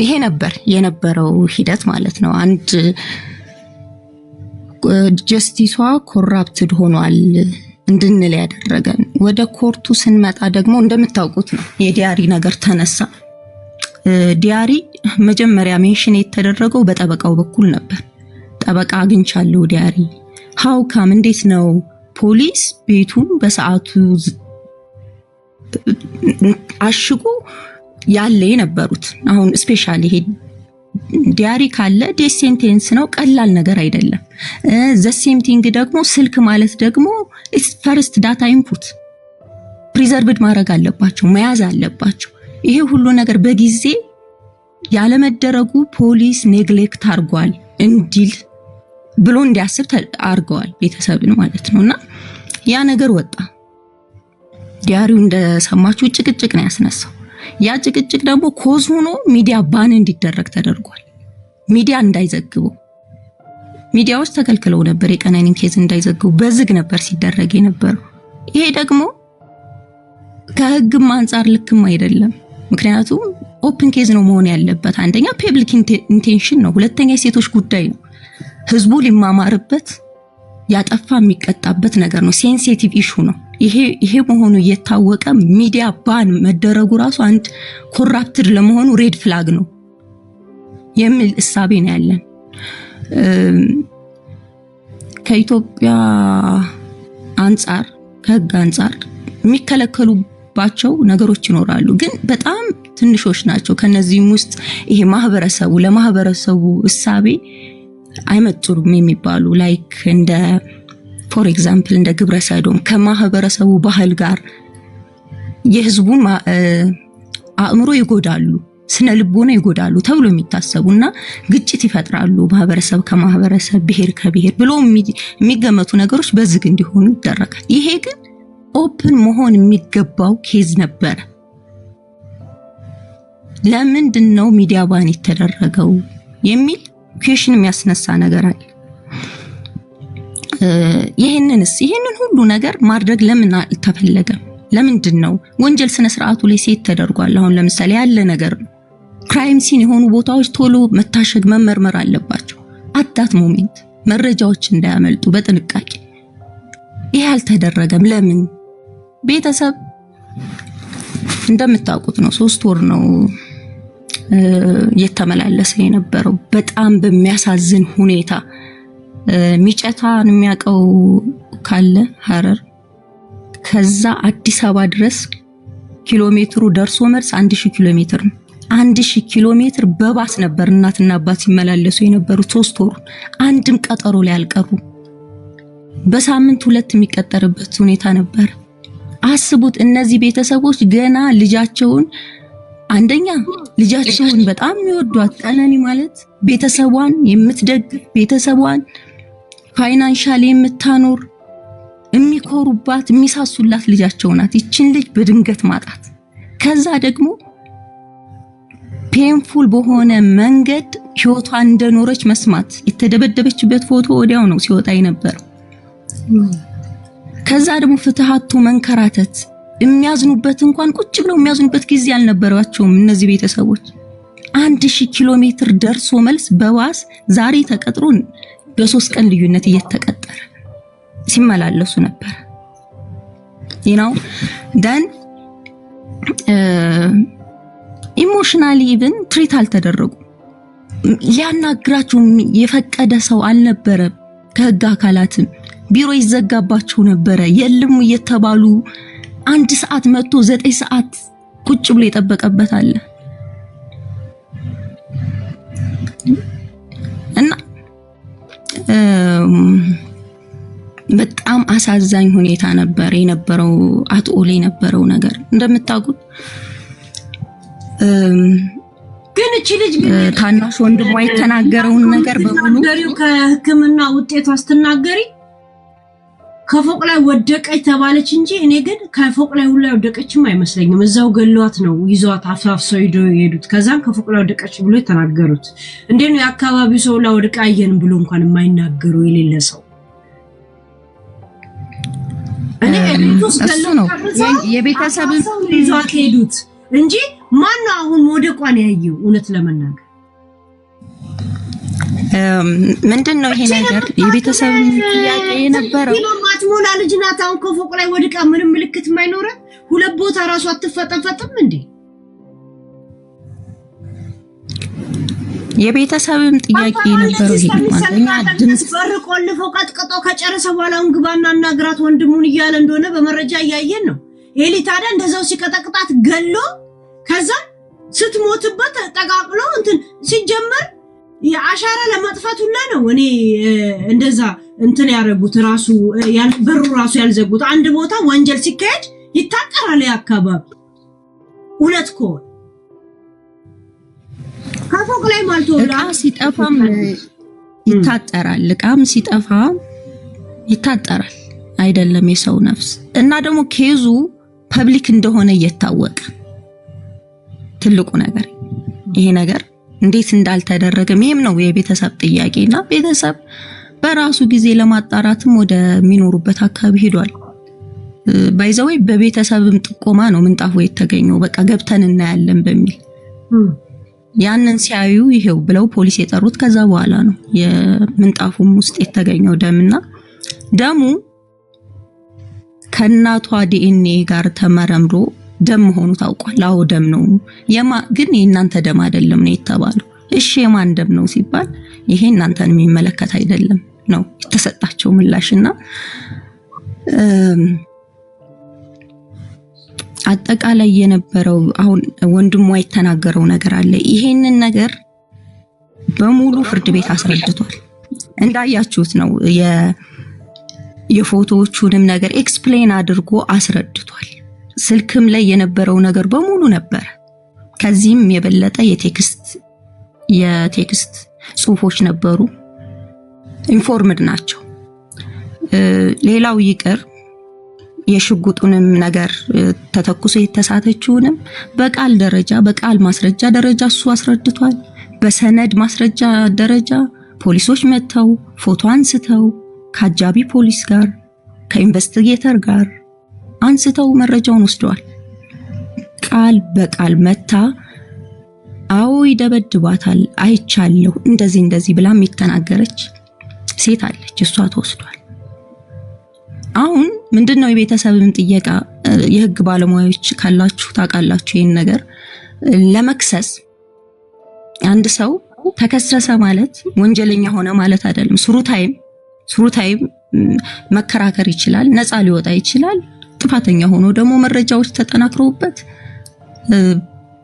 ይሄ ነበር የነበረው ሂደት ማለት ነው። አንድ ጀስቲሷ ኮራፕትድ ሆኗል እንድንል ያደረገን። ወደ ኮርቱ ስንመጣ ደግሞ እንደምታውቁት ነው የዲያሪ ነገር ተነሳ። ዲያሪ መጀመሪያ ሜንሽን የተደረገው በጠበቃው በኩል ነበር። ጠበቃ አግኝቻለሁ ዲያሪ ሃውካም እንዴት ነው ፖሊስ ቤቱን በሰዓቱ አሽጉ ያለ የነበሩት? አሁን ስፔሻሊ ይሄ ዲያሪ ካለ ዴስ ሴንቴንስ ነው፣ ቀላል ነገር አይደለም። ዘ ሴም ቲንግ ደግሞ ስልክ ማለት ደግሞ ፈርስት ዳታ ኢንፑት ፕሪዘርቭድ ማድረግ አለባቸው፣ መያዝ አለባቸው። ይሄ ሁሉ ነገር በጊዜ ያለመደረጉ ፖሊስ ኔግሌክት አርጓል እንዲል ብሎ እንዲያስብ አርገዋል ቤተሰብን ማለት ነውና ያ ነገር ወጣ። ዲያሪው እንደሰማችሁ ጭቅጭቅ ነው ያስነሳው። ያ ጭቅጭቅ ደግሞ ኮዝ ሆኖ ሚዲያ ባን እንዲደረግ ተደርጓል። ሚዲያ እንዳይዘግቡ ሚዲያዎች ተከልክለው ነበር። የቀነኒን ኬዝ እንዳይዘግቡ በዝግ ነበር ሲደረግ የነበረው። ይሄ ደግሞ ከህግም አንፃር ልክም አይደለም። ምክንያቱም ኦፕን ኬዝ ነው መሆን ያለበት። አንደኛ ፐብሊክ ኢንቴንሽን ነው፣ ሁለተኛ የሴቶች ጉዳይ ነው። ህዝቡ ሊማማርበት ያጠፋ የሚቀጣበት ነገር ነው። ሴንሲቲቭ ኢሹ ነው። ይሄ መሆኑ እየታወቀ ሚዲያ ባን መደረጉ ራሱ አንድ ኮራፕትድ ለመሆኑ ሬድ ፍላግ ነው የሚል እሳቤ ነው ያለን። ከኢትዮጵያ አንፃር ከህግ አንፃር የሚከለከሉባቸው ነገሮች ይኖራሉ፣ ግን በጣም ትንሾች ናቸው። ከነዚህም ውስጥ ይሄ ለማህበረሰቡ እሳቤ አይመጡም የሚባሉ ላይክ እንደ ፎር ኤግዛምፕል እንደ ግብረ ሰዶም ከማህበረሰቡ ባህል ጋር የህዝቡን አእምሮ ይጎዳሉ፣ ስነ ልቦና ይጎዳሉ ተብሎ የሚታሰቡና ግጭት ይፈጥራሉ ማህበረሰብ ከማህበረሰብ፣ ብሔር ከብሔር ብሎ የሚገመቱ ነገሮች በዝግ እንዲሆኑ ይደረጋል። ይሄ ግን ኦፕን መሆን የሚገባው ኬዝ ነበረ። ለምንድን ነው ሚዲያ ባን የተደረገው የሚል ኩዌሽን የሚያስነሳ ነገር አለ። ይሄንን ሁሉ ነገር ማድረግ ለምን አልተፈለገም? ለምንድን ነው ወንጀል ስነ ስርዓቱ ላይ ሴት ተደርጓል። አሁን ለምሳሌ ያለ ነገር ነው። ክራይም ሲን የሆኑ ቦታዎች ቶሎ መታሸግ መመርመር አለባቸው። አዳት ሞሜንት መረጃዎች እንዳያመልጡ በጥንቃቄ። ይሄ አልተደረገም። ለምን? ቤተሰብ እንደምታውቁት ነው 3 ወር ነው የተመላለሰ የነበረው በጣም በሚያሳዝን ሁኔታ። ሚጨታን የሚያቀው ካለ ሐረር ከዛ አዲስ አበባ ድረስ ኪሎ ሜትሩ ደርሶ መልስ 1000 ኪሎ ሜትር ነው። 1000 ኪሎ ሜትር በባስ ነበር እናትና አባት ሲመላለሱ የነበሩት 3 ወር። አንድም ቀጠሮ ላይ አልቀሩ። በሳምንት 2 የሚቀጠርበት ሁኔታ ነበር። አስቡት። እነዚህ ቤተሰቦች ገና ልጃቸውን አንደኛ ልጃቸውን በጣም የሚወዷት ቀነኒ ማለት ቤተሰቧን የምትደግፍ ቤተሰቧን ፋይናንሻሊ የምታኖር የሚኮሩባት የሚሳሱላት ልጃቸው ናት። ይችን ልጅ በድንገት ማጣት፣ ከዛ ደግሞ ፔንፉል በሆነ መንገድ ህይወቷን እንደኖረች መስማት፣ የተደበደበችበት ፎቶ ወዲያው ነው ሲወጣ የነበረው። ከዛ ደግሞ ፍትሃቱ መንከራተት፣ የሚያዝኑበት እንኳን ቁጭ ብለው የሚያዝኑበት ጊዜ አልነበራቸውም እነዚህ ቤተሰቦች። 1000 ኪሎ ሜትር ደርሶ መልስ በባስ ዛሬ ተቀጥሮ በ3 ቀን ልዩነት እየተቀጠረ ሲመላለሱ ነበር። ደን ኢሞሽናሊ ኢቭን ትሪት አልተደረጉ። ሊያናግራቸው የፈቀደ ሰው አልነበረም። ከህግ አካላትም ቢሮ ይዘጋባቸው ነበረ። የለም እየተባሉ 1 ሰዓት መጥቶ 9 ሰዓት ቁጭ ብሎ የጠበቀበት አለ እና በጣም አሳዛኝ ሁኔታ ነበር የነበረው። አጥኦሌ የነበረው ነገር እንደምታውቁት ግን እቺ ልጅ ታናሽ ወንድሟ የተናገረውን ነገር በሙሉ ከህክምና ውጤቷ አስተናገሪ ከፎቅ ላይ ወደቀች ተባለች እንጂ እኔ ግን ከፎቅ ላይ ሁሉ ወደቀችም አይመስለኝም። እዛው ገሏት ነው ይዟት አፋፍሰው ሄዱት። ከዛም ከፎቅ ላይ ወደቀች ብሎ የተናገሩት እንዴት ነው? የአካባቢው ሰው ላይ ወድቃየን ብሎ እንኳን የማይናገሩ የሌለ ሰው እሱ ነው የቤተሰብ ይዟት ሄዱት እንጂ ማን ነው አሁን ወደቋን ያየው? እውነት ለመናገር ምንድነው ይሄ ነገር? የቤተሰብ ጥያቄ የነበረው ማትሞላ ልጅ ናት። አሁን ከፎቅ ላይ ወድቃ ምንም ምልክት የማይኖረ 2 ቦታ ራሱ አትፈጠፈጥም እንዴ? የቤተሰብም ጥያቄ ነበረው። ይሄ አንደኛ ድምጽ በር ቆልፎ ቀጥቅጦ ከጨረሰ በኋላ ግባና እናግራት ወንድሙን እያለ እንደሆነ በመረጃ እያየን ነው። ኤሊ ታዲያ እንደዛው ሲቀጠቅጣት ገሎ ከዛ ስትሞትበት ጠቃቅሎ እንትን ሲጀመር የአሻራ ለማጥፋት ሁላ ነው እኔ እንደዛ እንትን ያረጉት ራሱ በሩ ራሱ ያልዘጉት። አንድ ቦታ ወንጀል ሲካሄድ ይታጠራል ያካባቢ እውነት ከሆነ ከፎቅ ላይ ማልቶ እቃ ሲጠፋም ይታጠራል፣ እቃም ሲጠፋ ይታጠራል አይደለም የሰው ነፍስ። እና ደግሞ ኬዙ ፐብሊክ እንደሆነ እየታወቀ ትልቁ ነገር ይሄ ነገር እንዴት እንዳልተደረገ ምንም ነው የቤተሰብ ጥያቄና ቤተሰብ በራሱ ጊዜ ለማጣራትም ወደ ሚኖሩበት አካባቢ ሄዷል። ባይዘው በቤተሰብም ጥቆማ ነው ምንጣፉ የተገኘው። በቃ ገብተን እናያለን በሚል ያንን ሲያዩ ይሄው ብለው ፖሊስ የጠሩት ከዛ በኋላ ነው የምንጣፉም ውስጥ የተገኘው ደምና ደሙ ከናቷ ዲኤንኤ ጋር ተመረምሮ ደም ሆኖ ታውቋል። አዎ ደም ነው። ግን የእናንተ ደም አይደለም ነው የተባለው። እሺ የማን ደም ነው ሲባል ይሄ እናንተን የሚመለከት አይደለም ነው የተሰጣቸው ምላሽና አጠቃላይ የነበረው አሁን ወንድሟ የተናገረው ነገር አለ። ይሄንን ነገር በሙሉ ፍርድ ቤት አስረድቷል። እንዳያችሁት ነው የፎቶዎቹንም ነገር ኤክስፕሌን አድርጎ አስረድቷል። ስልክም ላይ የነበረው ነገር በሙሉ ነበር። ከዚህም የበለጠ የቴክስት ጽሁፎች ነበሩ። ኢንፎርምድ ናቸው። ሌላው ይቅር የሽጉጡንም ነገር ተተኩሶ የተሳተችውንም በቃል ደረጃ በቃል ማስረጃ ደረጃ እሱ አስረድቷል። በሰነድ ማስረጃ ደረጃ ፖሊሶች መተው ፎቶ አንስተው ከአጃቢ ፖሊስ ጋር ከኢንቨስቲጌተር ጋር አንስተው መረጃውን ወስደዋል። ቃል በቃል መታ አዎ ይደበድባታል አይቻለሁ እንደዚህ ብላም የተናገረች ሴት አለች። እሷ ተወስዷል። አሁን ምንድነው የቤተሰብም ጥያቄ የህግ ባለሙያዎች ካላችሁ ታውቃላችሁ ይሄን ነገር ለመክሰስ አንድ ሰው ተከሰሰ ማለት ወንጀለኛ ሆነ ማለት አይደለም። ስሩ ታይም መከራከር ይችላል፣ ነፃ ሊወጣ ይችላል። ጥፋተኛ ሆኖ ደግሞ መረጃዎች ተጠናክረውበት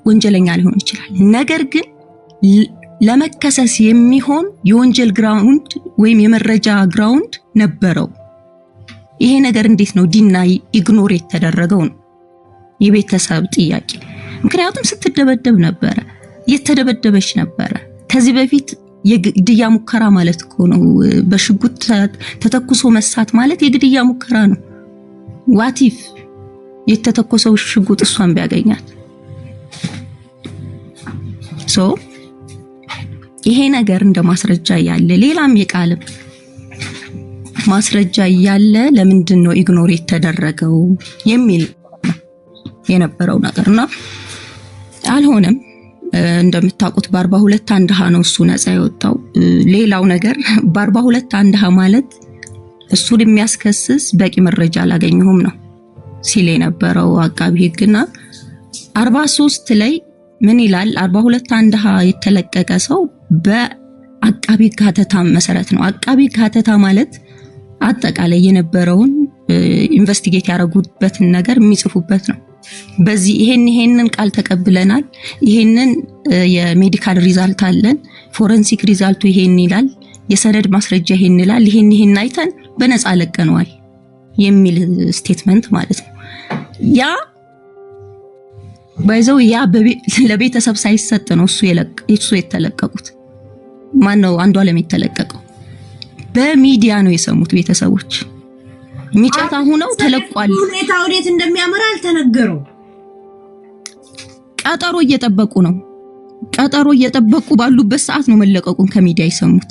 ወንጀለኛ ሊሆን ይችላል። ነገር ግን ለመከሰስ የሚሆን የወንጀል ግራውንድ ወይም የመረጃ ግራውንድ ነበረው። ይሄ ነገር እንዴት ነው ዲናይ ኢግኖር የተደረገው ነው የቤተሰብ ጥያቄ። ምክንያቱም ስትደበደብ ነበረ፣ የተደበደበች ነበረ። ከዚህ በፊት የግድያ ሙከራ ማለት እኮ ነው። በሽጉጥ ተተኩሶ መሳት ማለት የግድያ ሙከራ ነው። ዋቲፍ የተተኮሰው ሽጉጥ እሷን ቢያገኛት ይሄ ነገር እንደ ማስረጃ ያለ ሌላም የቃልም ማስረጃ ያለ ለምንድን ነው ኢግኖር የተደረገው የሚል የነበረው ነገርና አልሆነም። እንደምታውቁት በ42 አንድ ሀ ነው እሱ ነፃ የወጣው። ሌላው ነገር በ42 አንድ ሀ ማለት እሱን የሚያስከስስ በቂ መረጃ አላገኘሁም ነው ሲል የነበረው አቃቢ ህግና 43 ላይ ምን ይላል? 42 አንድ ሀ የተለቀቀ ሰው በአቃቢ ሀተታ መሰረት ነው። አቃቢ ሀተታ ማለት አጠቃላይ የነበረውን ኢንቨስቲጌት ያደረጉበትን ነገር የሚጽፉበት ነው። በዚህ ይሄንን ቃል ተቀብለናል፣ ይሄንን የሜዲካል ሪዛልት አለን፣ ፎረንሲክ ሪዛልቱ ይሄን ይላል፣ የሰነድ ማስረጃ ይሄን ይላል፣ ይሄን አይተን በነፃ ለቀነዋል የሚል ስቴትመንት ማለት ነው። ያ ባይዘው ለቤተሰብ ሳይሰጥ ነው እሱ የተለቀቁት። ማን ነው አንዱ ዓለም የተለቀቀው? በሚዲያ ነው የሰሙት ቤተሰቦች። ሚጫታ ሆነው ተለቋል። ሁኔታ ወዴት እንደሚያመራ አልተነገረው። ቀጠሮ እየጠበቁ ባሉበት ሰዓት ነው መለቀቁን ከሚዲያ የሰሙት።